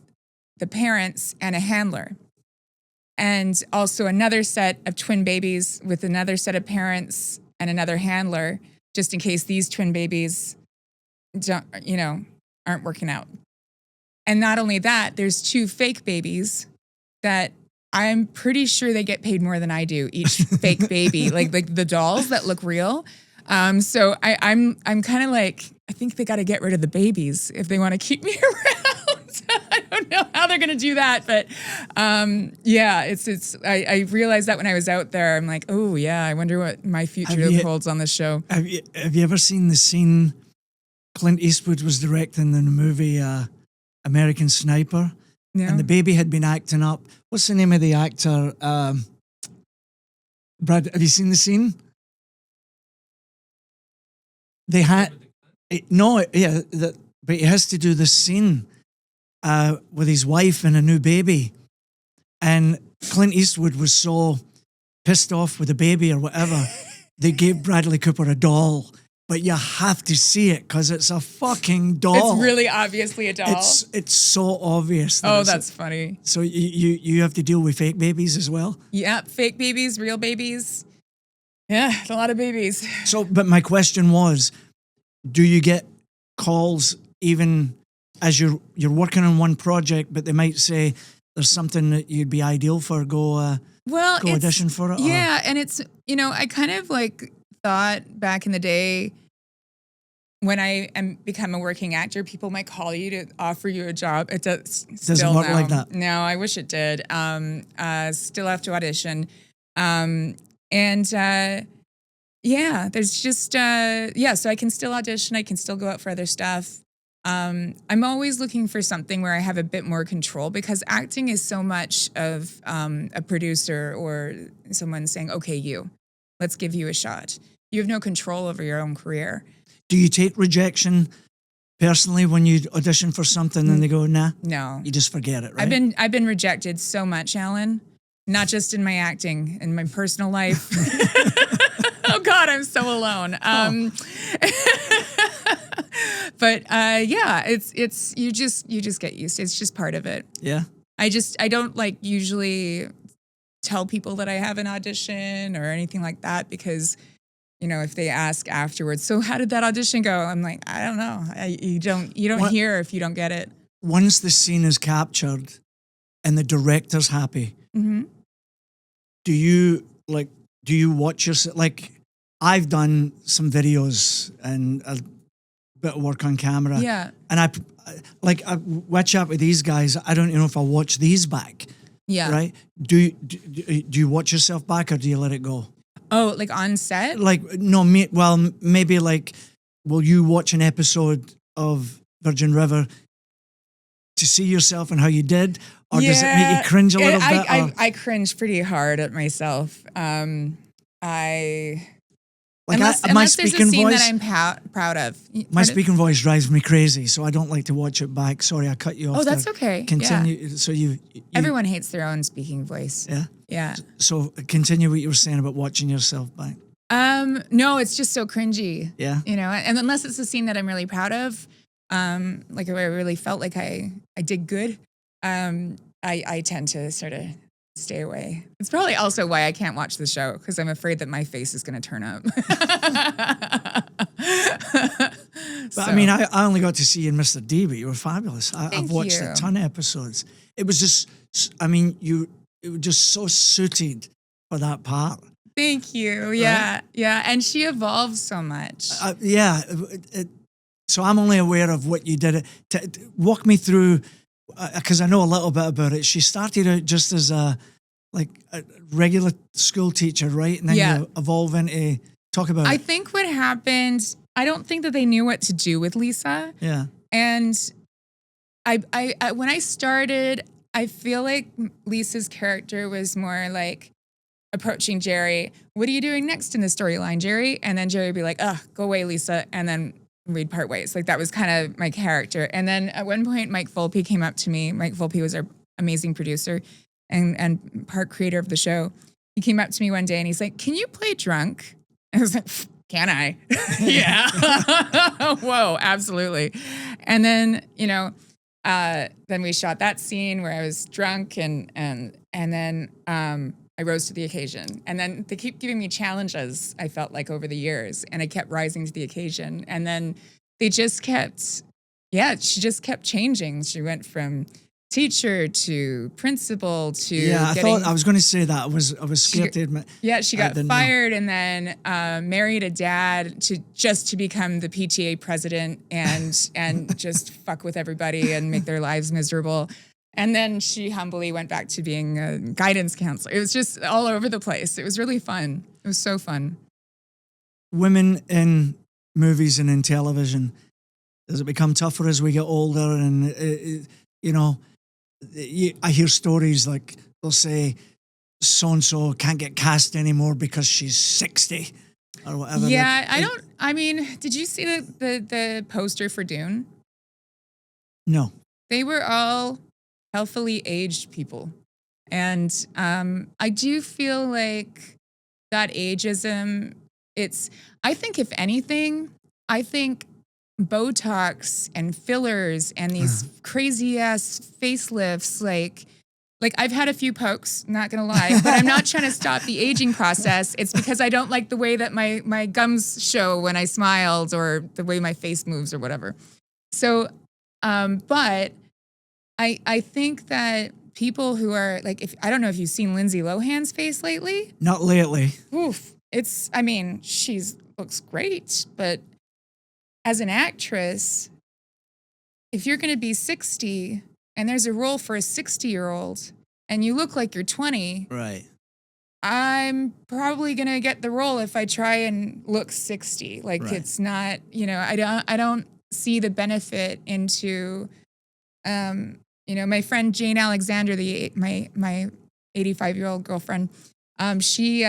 the parents and a handler. And also another set of twin babies with another set of parents and another handler, just in case these twin babies aren't working out. And not only that, there's 2 fake babies that I'm pretty sure they get paid more than I do, each fake baby, like the dolls that look real. So I'm kind of like, I think they got to get rid of the babies if they want to keep me around. I don't know how they're going to do that, but I realized that when I was out there, I'm like, oh yeah, I wonder what my future holds on this show. Have you ever seen the scene Clint Eastwood was directing in the movie American Sniper? No. And the baby had been acting up. What's the name of the actor? Brad, have you seen the scene? They had but he has to do this scene with his wife and a new baby, and Clint Eastwood was so pissed off with the baby or whatever, they gave Bradley Cooper a doll. But you have to see it because it's a fucking doll. It's really obviously a doll. It's so obvious. That's funny. So you have to deal with fake babies as well? Yeah, fake babies, real babies. Yeah, a lot of babies. So, but my question was, do you get calls even as you're working on one project, but they might say there's something that you'd be ideal for, go audition for it? Yeah, and it's, I kind of like thought back in the day when I become a working actor, people might call you to offer you a job. It doesn't work like that. No, I wish it did. Still have to audition. There's just, so I can still audition. I can still go out for other stuff. I'm always looking for something where I have a bit more control, because acting is so much of a producer or someone saying, okay, let's give you a shot. You have no control over your own career. Do you take rejection personally when you audition for something and they go, nah? No. You just forget it, right? I've been rejected so much, Alan. Not just in my acting, in my personal life. Oh God, I'm so alone. But it's you just get used to it. It's just part of it. Yeah. I don't like usually tell people that I have an audition or anything like that, because if they ask afterwards, so how did that audition go? I'm like, I don't know. You don't hear if you don't get it. Once the scene is captured and the director's happy, mm-hmm. do you watch yourself? Like, I've done some videos and a bit of work on camera. Yeah. And I watch out with these guys. I don't know if I'll watch these back. Yeah. Right? Do you watch yourself back, or do you let it go? Oh, like on set? Like, no, maybe like, will you watch an episode of Virgin River to see yourself and how you did? Or does it make you cringe a little bit? I cringe pretty hard at myself. Unless there's a scene that I'm proud of. My speaking voice drives me crazy, so I don't like to watch it back. Sorry, I cut you off. Oh, that's okay. Continue. Yeah. So you everyone hates their own speaking voice. Yeah? Yeah. So continue what you were saying about watching yourself back. No, it's just so cringy. Yeah. And unless it's a scene that I'm really proud of, like if I really felt like I did good, I tend to sort of stay away. It's probably also why I can't watch the show, because I'm afraid that my face is going to turn up. But I mean, I only got to see you in Mr. D, but you were fabulous. I've watched you. a ton of episodes. It was just, I mean, you were just so suited for that part. Thank you. Yeah. Right? Yeah. And she evolves so much. So I'm only aware of what you did. Walk me through, because I know a little bit about it. She started out just as a regular school teacher, right? And then you evolve into, talk about it. I think what happened, I don't think that they knew what to do with Lisa. Yeah. And I when I started, I feel like Lisa's character was more like approaching Jerry. What are you doing next in the storyline, Jerry? And then Jerry would be like, "Ugh, go away, Lisa." And then we'd part ways. Like, that was kind of my character. And then at one point, Mike Volpe came up to me. Mike Volpe was our amazing producer and part creator of the show. He came up to me one day and he's like, "Can you play drunk?" I was like, "Can I?" Yeah. Whoa, absolutely. And then, Then we shot that scene where I was drunk and then I rose to the occasion. And then they keep giving me challenges, I felt like, over the years, and I kept rising to the occasion. And then they just kept, she just kept changing. She went from teacher to principal to I thought I was going to say that. I was scared to admit. Yeah, she got fired and then married a dad to become the PTA president and just fuck with everybody and make their lives miserable. And then she humbly went back to being a guidance counselor. It was just all over the place. It was really fun. It was so fun. Women in movies and in television, does it become tougher as we get older? And, I hear stories like they'll say so-and-so can't get cast anymore because she's 60 or whatever. Yeah, did you see the poster for Dune? No. They were all healthily aged people. And I do feel like that ageism, I think if anything, Botox and fillers and these crazy ass facelifts, like I've had a few pokes, not gonna lie, but I'm not trying to stop the aging process. It's because I don't like the way that my gums show when I smiled or the way my face moves or whatever. So, but I think that people who are like, I don't know if you've seen Lindsay Lohan's face lately. Not lately. Oof. She's looks great, but as an actress, if you're going to be 60 and there's a role for a 60-year-old and you look like you're 20, right? I'm probably going to get the role if I try and look 60. Like right. It's not, I don't see the benefit into, my friend Jane Alexander, my 85-year-old girlfriend, she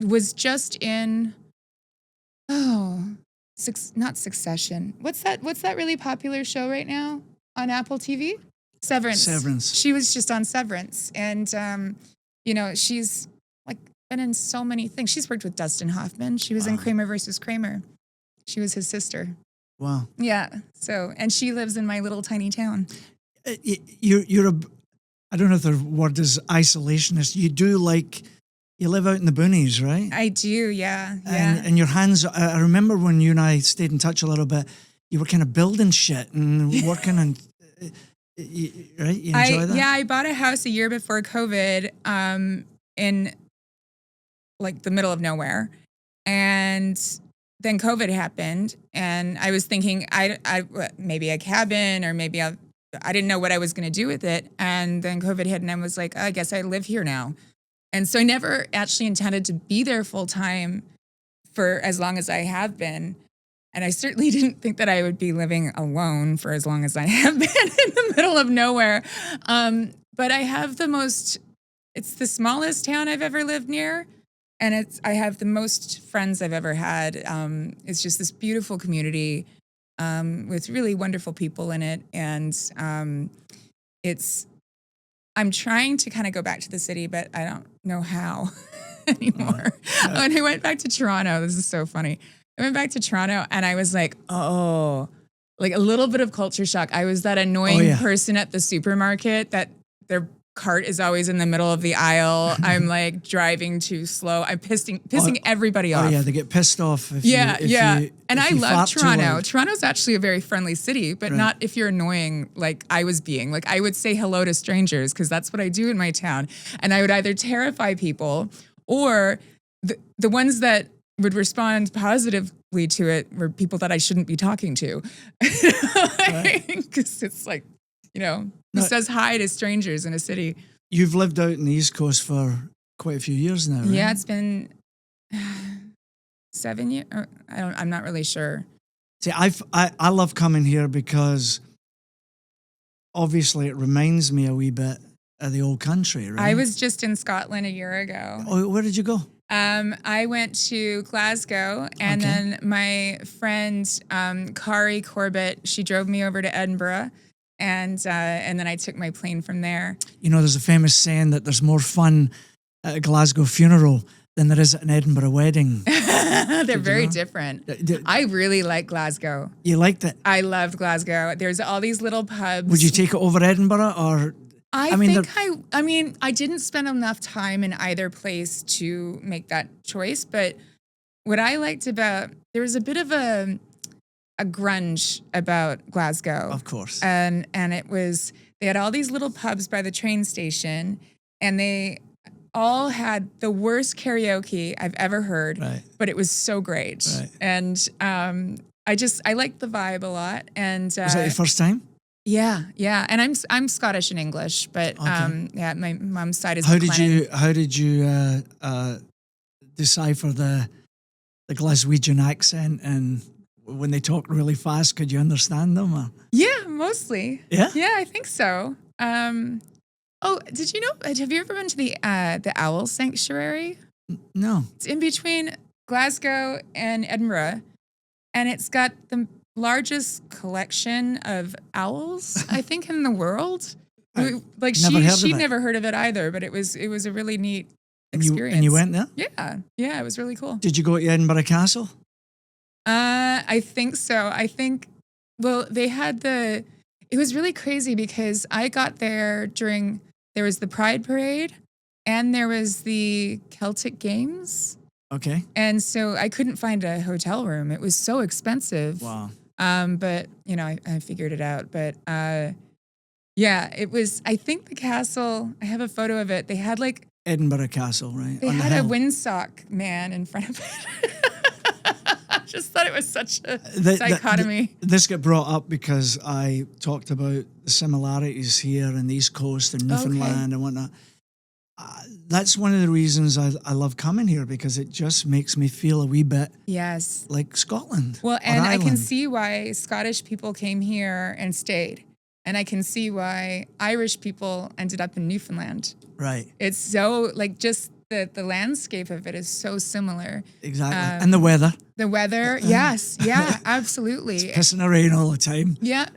was just in, not Succession. What's that really popular show right now on Apple TV? Severance. She was just on Severance. And, she's like been in so many things. She's worked with Dustin Hoffman. She was in Kramer versus Kramer. She was his sister. Wow. Yeah. So, and she lives in my little tiny town. You're I don't know if the word is isolationist. You live out in the boonies, right? I do, yeah. And your hands, I remember when you and I stayed in touch a little bit, you were kind of building shit and working and, right? You enjoy that? Yeah, I bought a house a year before COVID in like the middle of nowhere. And then COVID happened and I was thinking I maybe a cabin or maybe I didn't know what I was going to do with it. And then COVID hit and I was like, I guess I live here now. And so I never actually intended to be there full time for as long as I have been. And I certainly didn't think that I would be living alone for as long as I have been in the middle of nowhere. But I have it's the smallest town I've ever lived near. And I have the most friends I've ever had. It's just this beautiful community with really wonderful people in it. And I'm trying to kind of go back to the city, but I don't know how anymore. When I went back to Toronto, this is so funny. I went back to Toronto and I was like, like a little bit of culture shock. I was that annoying person at the supermarket that their cart is always in the middle of the aisle. I'm like driving too slow. I'm pissing everybody off. Oh yeah, they get pissed off. And I love Toronto. Toronto's actually a very friendly city, but not if you're annoying like I was being. Like I would say hello to strangers because that's what I do in my town. And I would either terrify people or the ones that would respond positively to it were people that I shouldn't be talking to. Because it's like, who says hi to strangers in a city? You've lived out in the East Coast for quite a few years now, right? Yeah, it's been 7 years. I'm not really sure. See, I love coming here because obviously it reminds me a wee bit of the old country, right? I was just in Scotland a year ago. Oh, where did you go? I went to Glasgow, and then my friend Kari Corbett, she drove me over to Edinburgh. And then I took my plane from there. There's a famous saying that there's more fun at a Glasgow funeral than there is at an Edinburgh wedding. They're very know? different. I really like Glasgow. You liked it? I loved Glasgow. There's all these little pubs. Would you take it over Edinburgh or? I mean, I didn't spend enough time in either place to make that choice. But what I liked about, there was a bit of a grunge about Glasgow. Of course. And it was, they had all these little pubs by the train station, and they all had the worst karaoke I've ever heard. Right. But it was so great. Right. And I liked the vibe a lot. And was that your first time? Yeah. And I'm Scottish and English, but Okay. my mom's side is How McLennan. did you decipher the Glaswegian accent, and when they talk really fast, could you understand them? Or? Yeah, mostly. Yeah? Yeah, I think so. Did you know, have you ever been to the Owl Sanctuary? No. It's in between Glasgow and Edinburgh, and it's got the largest collection of owls, I think, in the world. Like she'd never heard of it either, but it was a really neat experience. And you went there? Yeah, it was really cool. Did you go to Edinburgh Castle? I think so. They had it was really crazy because I got there there was the Pride Parade and there was the Celtic Games. Okay. And so I couldn't find a hotel room. It was so expensive. Wow. But I figured it out. But it was, I think the castle, I have a photo of it. They had like Edinburgh Castle, right? They had a windsock man in front of it. I just thought it was such a dichotomy. This got brought up because I talked about the similarities here in the East Coast and Newfoundland and whatnot. That's one of the reasons I love coming here, because it just makes me feel a wee bit like Scotland. Well, and I can see why Scottish people came here and stayed. And I can see why Irish people ended up in Newfoundland. Right. It's so, like, just the landscape of it is so similar. Exactly. And the weather. The weather, yes. Yeah, absolutely. It's pissing rain all the time. Yeah.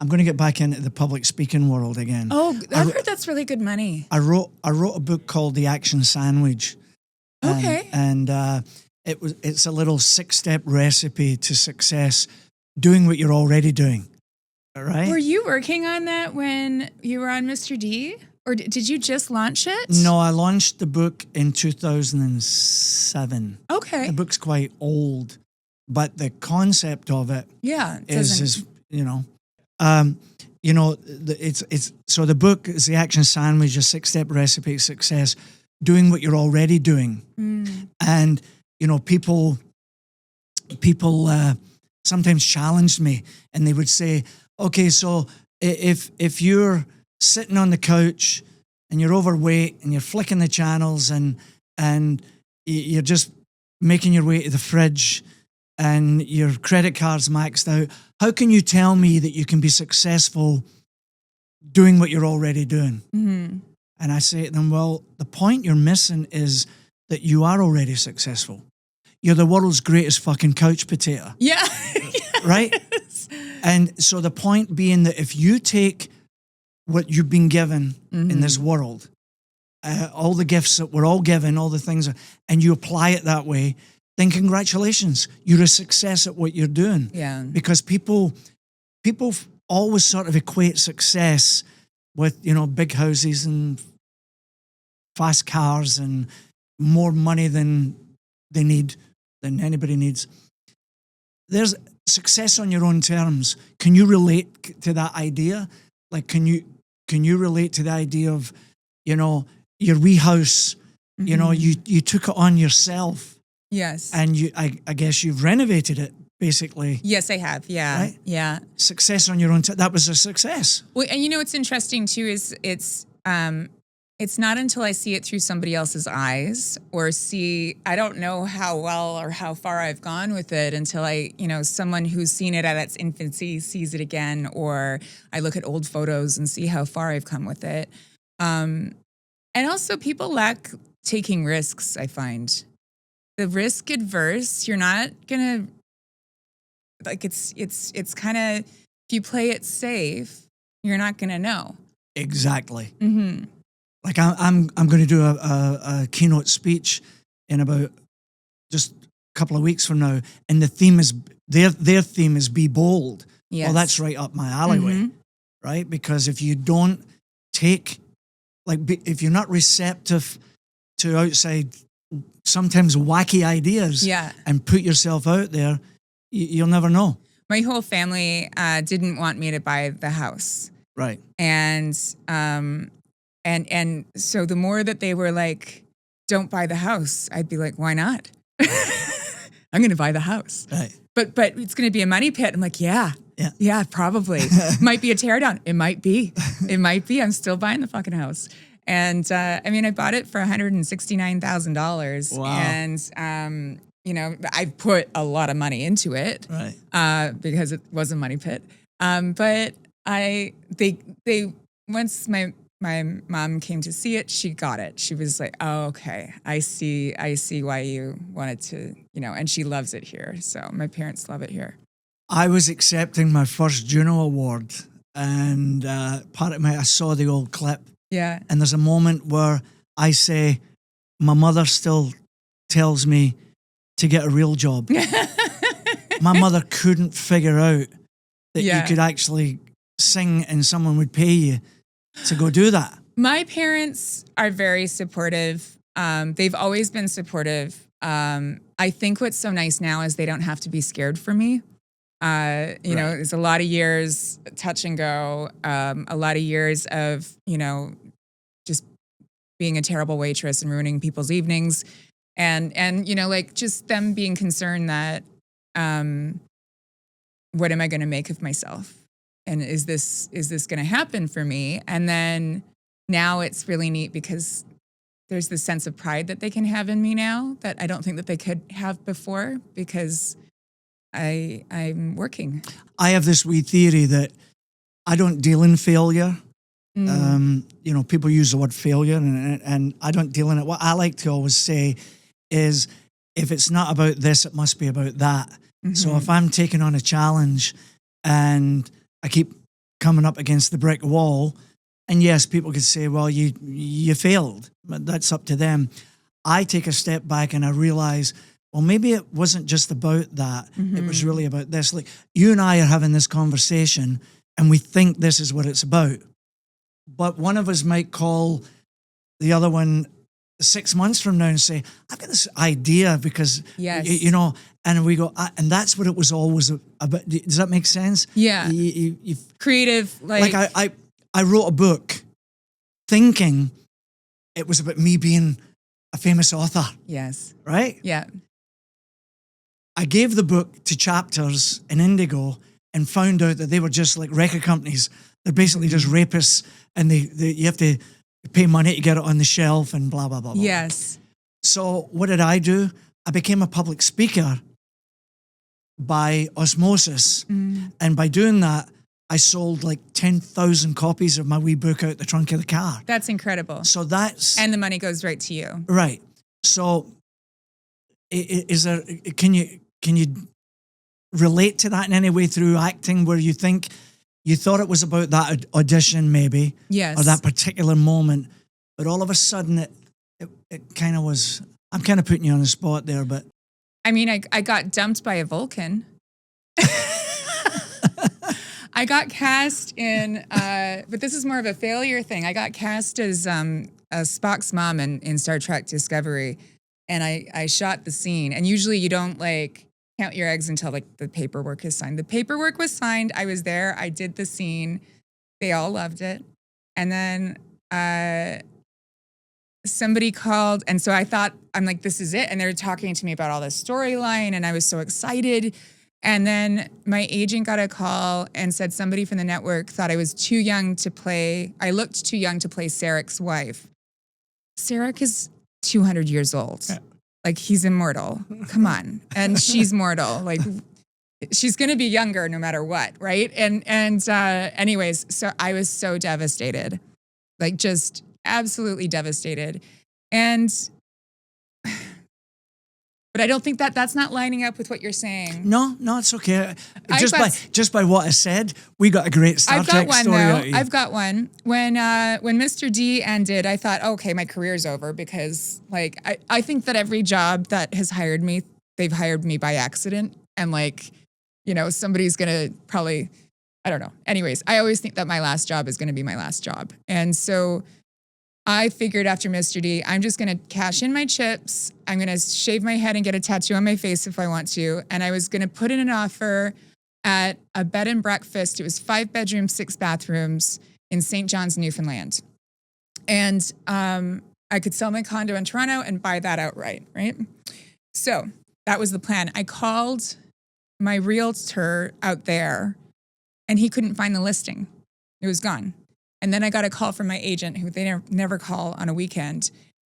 I'm going to get back into the public speaking world again. Oh, I've heard that's really good money. I wrote a book called The Action Sandwich. Okay. And it's a little 6-step recipe to success, doing what you're already doing. Right? Were you working on that when you were on Mr. D? Or did you just launch it? No, I launched the book in 2007. Okay. The book's quite old, but the concept of it is so the book is The Action Sandwich, a 6-step recipe to success, doing what you're already doing. And, people sometimes challenged me, and they would say, okay, so if you're sitting on the couch and you're overweight and you're flicking the channels and you're just making your way to the fridge and your credit card's maxed out, how can you tell me that you can be successful doing what you're already doing? Mm-hmm. And I say to them, well, the point you're missing is that you are already successful. You're the world's greatest fucking couch potato. Yeah. Right? And so the point being that if you take what you've been given in this world, all the gifts that we're all given, all the things, and you apply it that way, then congratulations, you're a success at what you're doing. Yeah. Because people always sort of equate success with, big houses and fast cars and more money than anybody needs. There's success on your own terms. Can you relate to that idea? Like, can you relate to the idea of, your wee house, you took it on yourself. Yes. And I guess you've renovated it, basically. Yes, I have. Yeah. Right? Yeah. Success on your own. That was a success. Well, and what's interesting too is it's not until I see it through somebody else's eyes or I don't know how well or how far I've gone with it until someone who's seen it at its infancy sees it again, or I look at old photos and see how far I've come with it. And also people lack taking risks, I find. The risk adverse, you're not gonna, like, it's kind of, if you play it safe, you're not gonna know. Exactly. Mm-hmm. Like I'm going to do a keynote speech in about just a couple of weeks from now, and the theme is their theme is be bold. Yes. Well, that's right up my alleyway, right? Because if you don't take, if you're not receptive to outside, sometimes wacky ideas, and put yourself out there, you'll never know. My whole family didn't want me to buy the house. Right. And so the more that they were like, don't buy the house, I'd be like, why not? I'm going to buy the house. Right. But it's going to be a money pit. I'm like, yeah, probably. Might be a teardown. It might be. I'm still buying the fucking house. And I mean, I bought it for $169,000. Wow. And I put a lot of money into it, right? Because it was a money pit. But they once my mom came to see it, she got it. She was like, "Oh, okay, I see why you wanted to, And she loves it here. So my parents love it here. I was accepting my first Juno Award, and I saw the old clip. Yeah. And there's a moment where I say, my mother still tells me to get a real job. My mother couldn't figure out that you could actually sing and someone would pay you to go do that. My parents are very supportive. They've always been supportive. I think what's so nice now is they don't have to be scared for me. It's a lot of years touch and go, a lot of years of, just being a terrible waitress and ruining people's evenings. And just them being concerned that, what am I going to make of myself? And is this going to happen for me? And then now it's really neat because there's this sense of pride that they can have in me now that I don't think that they could have before because I'm working. I have this wee theory that I don't deal in failure. People use the word failure and I don't deal in it. What I like to always say is, if it's not about this, it must be about that. So if I'm taking on a challenge and I keep coming up against the brick wall, and yes, people could say, well, you failed, but that's up to them. I take a step back and I realize, well, maybe it wasn't just about that. It was really about this. Like, you and I are having this conversation and we think this is what it's about. But one of us might call the other one 6 months from now and say, I've got this idea because, and we go, and that's what it was always about. Does that make sense? Yeah. Creative, like I wrote a book thinking it was about me being a famous author. Yes. Right? Yeah. I gave the book to Chapters in Indigo and found out that they were just like record companies. They're basically just rapists, and you have to pay money to get it on the shelf and blah, blah, blah, blah. Yes. So what did I do? I became a public speaker by osmosis. And by doing that, I sold like 10,000 copies of my wee book out the trunk of the car. That's incredible. So and the money goes right to you. Right. So can you relate to that in any way through acting, where you think you thought it was about that audition maybe, yes, or that particular moment, but all of a sudden it kind of was, I'm kind of putting you on the spot there, but. I mean, I got dumped by a Vulcan. I got cast in, but this is more of a failure thing. I got cast as Spock's mom in Star Trek Discovery, and I shot the scene. And usually you don't like count your eggs until like the paperwork is signed. The paperwork was signed. I was there. I did the scene. They all loved it. And then somebody called, and so I'm like, this is it. And they were talking to me about all this storyline, and I was so excited. And then my agent got a call and said somebody from the network thought I was too young to play. I looked too young to play Sarek's wife. Sarek is 200 years old. Yeah. Like, he's immortal. Come on. And she's mortal. Like, she's going to be younger no matter what, right? And anyways, so I was so devastated. Like, just absolutely devastated. And But I don't think that's not lining up with what you're saying. No, it's okay. I've Just by what I said, we got a great Star I've Trek got one story though. out of you. I've got one. When Mr. D ended, I thought, okay, my career's over because like I think that every job that has hired me, they've hired me by accident, and like, you know, somebody's gonna probably, I don't know. Anyways, I always think that my last job is gonna be my last job, and so I figured after Mr. D, I'm just going to cash in my chips. I'm going to shave my head and get a tattoo on my face if I want to. And I was going to put in an offer at a bed and breakfast. It was 5 bedrooms, 6 bathrooms in St. John's, Newfoundland. And I could sell my condo in Toronto and buy that outright, right? So that was the plan. I called my realtor out there and he couldn't find the listing. It was gone. And then I got a call from my agent, who they never call on a weekend.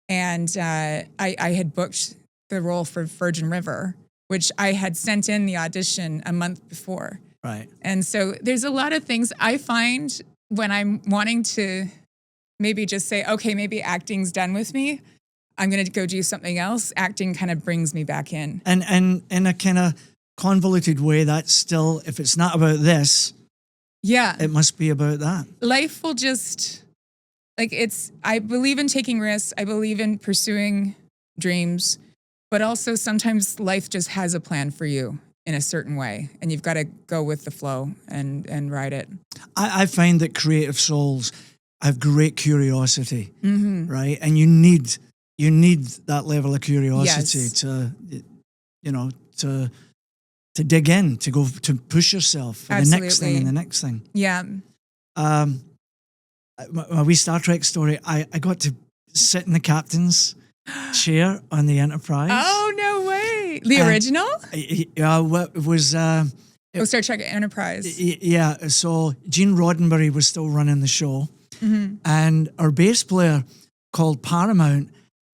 And I had booked the role for Virgin River, which I had sent in the audition a month before. Right. And so there's a lot of things I find when I'm wanting to maybe just say, okay, maybe acting's done with me. I'm going to go do something else. Acting kind of brings me back in. And in a kind of convoluted way, that's still, if it's not about this, yeah, it must be about that. Life will just, like I believe in taking risks. I believe in pursuing dreams, but also sometimes life just has a plan for you in a certain way, and you've got to go with the flow and ride it. I find that creative souls have great curiosity, right? And you need that level of curiosity to, you know, to dig in, to go, to push yourself for the next thing and the next thing. Yeah. My wee Star Trek story, I got to sit in the captain's chair on the Enterprise. Oh, no way. The original? Yeah, it was... Star Trek Enterprise. Yeah, so Gene Roddenberry was still running the show, and our bass player called Paramount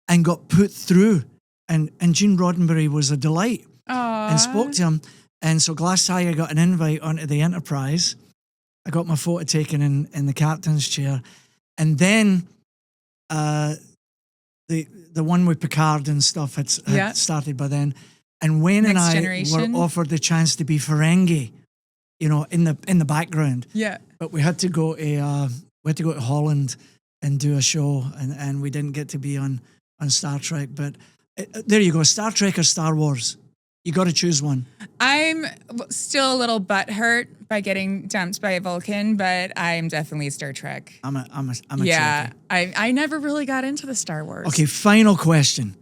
and got put through, and Gene Roddenberry was a delight. Aww. And spoke to him. And so Glass Tiger got an invite onto the Enterprise. I got my photo taken in the captain's chair. And then the one with Picard and stuff had started by then. And Wayne Next and I Generation. were offered the chance to be Ferengi, you know, in the background. Yeah. But we had to go to Holland and do a show, and we didn't get to be on Star Trek. But there you go, Star Trek or Star Wars. You got to choose one. I'm still a little butthurt by getting dumped by a Vulcan, but I'm definitely Star Trek. I'm a yeah. Trekkie. I never really got into the Star Wars. Okay, final question.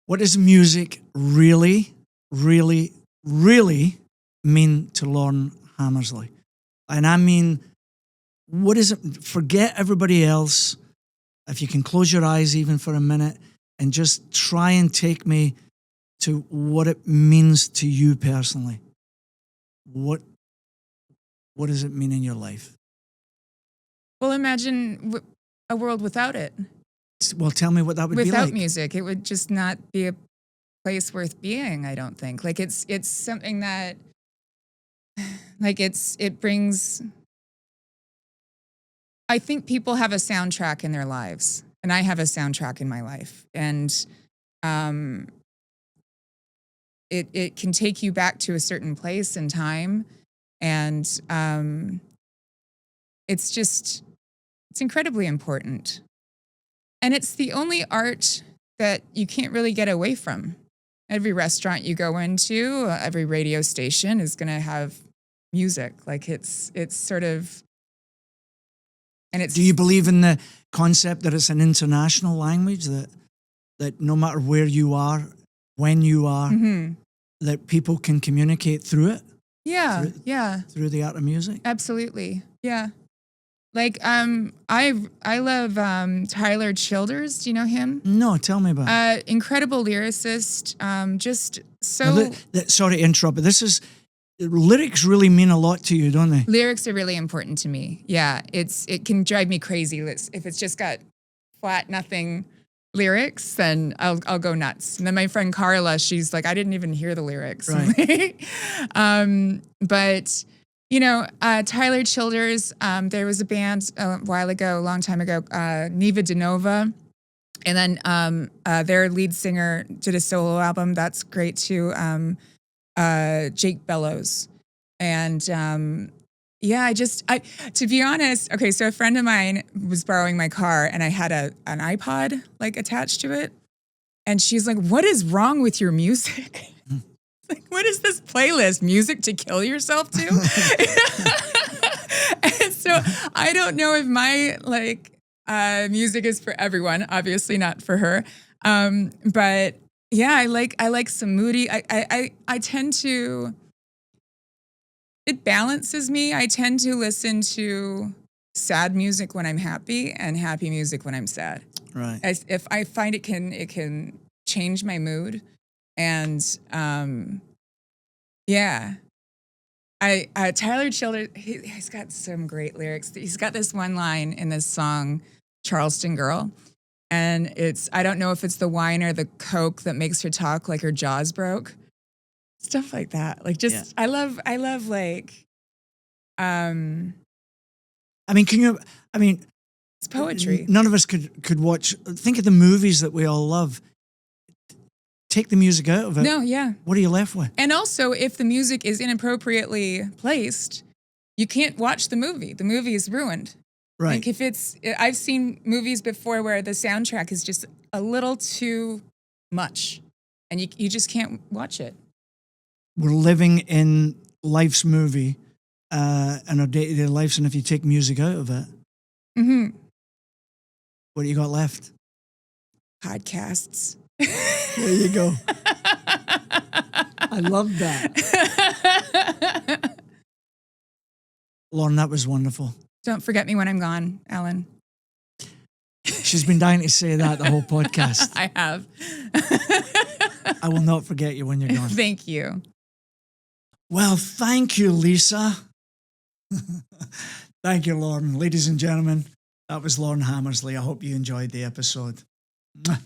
What does music really, really, really mean to Lauren Hammersley? And I mean, what is it? Forget everybody else. If you can close your eyes even for a minute and just try and take me to what it means to you personally. What does it mean in your life? Well, imagine a world without it. Well, tell me what that would be like. Without music, it would just not be a place worth being, I don't think. Like it's something that, like it brings, I think people have a soundtrack in their lives, and I have a soundtrack in my life. And it can take you back to a certain place and time. And it's incredibly important. And it's the only art that you can't really get away from. Every restaurant you go into, every radio station is going to have music. Like it's sort of, and it's. Do you believe in the concept that it's an international language, that no matter where you are, when you are, that people can communicate through it? Yeah, Through the art of music? Absolutely, yeah. Like, I love Tyler Childers. Do you know him? No, tell me about it. Incredible lyricist. Just so. Sorry to interrupt, but lyrics really mean a lot to you, don't they? Lyrics are really important to me. Yeah, it can drive me crazy if it's just got flat nothing lyrics, then I'll go nuts. And then my friend Carla, she's like, I didn't even hear the lyrics. Right. But you know, Tyler Childers, there was a band a long time ago, Neva Denova, And then their lead singer did a solo album. That's great too. Jake Bellows. And to be honest, okay, so a friend of mine was borrowing my car and I had an iPod like attached to it. And she's like, "What is wrong with your music?" Like, what is this playlist? Music to kill yourself to? And so I don't know if my music is for everyone, obviously not for her. But yeah, I like some moody. I tend to, it balances me. I tend to listen to sad music when I'm happy and happy music when I'm sad. Right. If I find it can change my mood. And Tyler Childers, he's got some great lyrics. He's got this one line in this song, Charleston Girl. And I don't know if it's the wine or the Coke that makes her talk like her jaw's broke. Stuff like that. Like just, yeah. I love it's poetry. None of us could watch, think of the movies that we all love. Take the music out of it. No, yeah. What are you left with? And also, if the music is inappropriately placed, you can't watch the movie. The movie is ruined. Right. Like I've seen movies before where the soundtrack is just a little too much and you just can't watch it. We're living in life's movie and our day-to-day lives, and if you take music out of it, what do you got left? Podcasts. There you go. I love that. Lauren, that was wonderful. Don't forget me when I'm gone, Alan. She's been dying to say that the whole podcast. I have. I will not forget you when you're gone. Thank you. Well, thank you, Lisa. Thank you, Lauren. Ladies and gentlemen, that was Lauren Hammersley. I hope you enjoyed the episode. Mwah.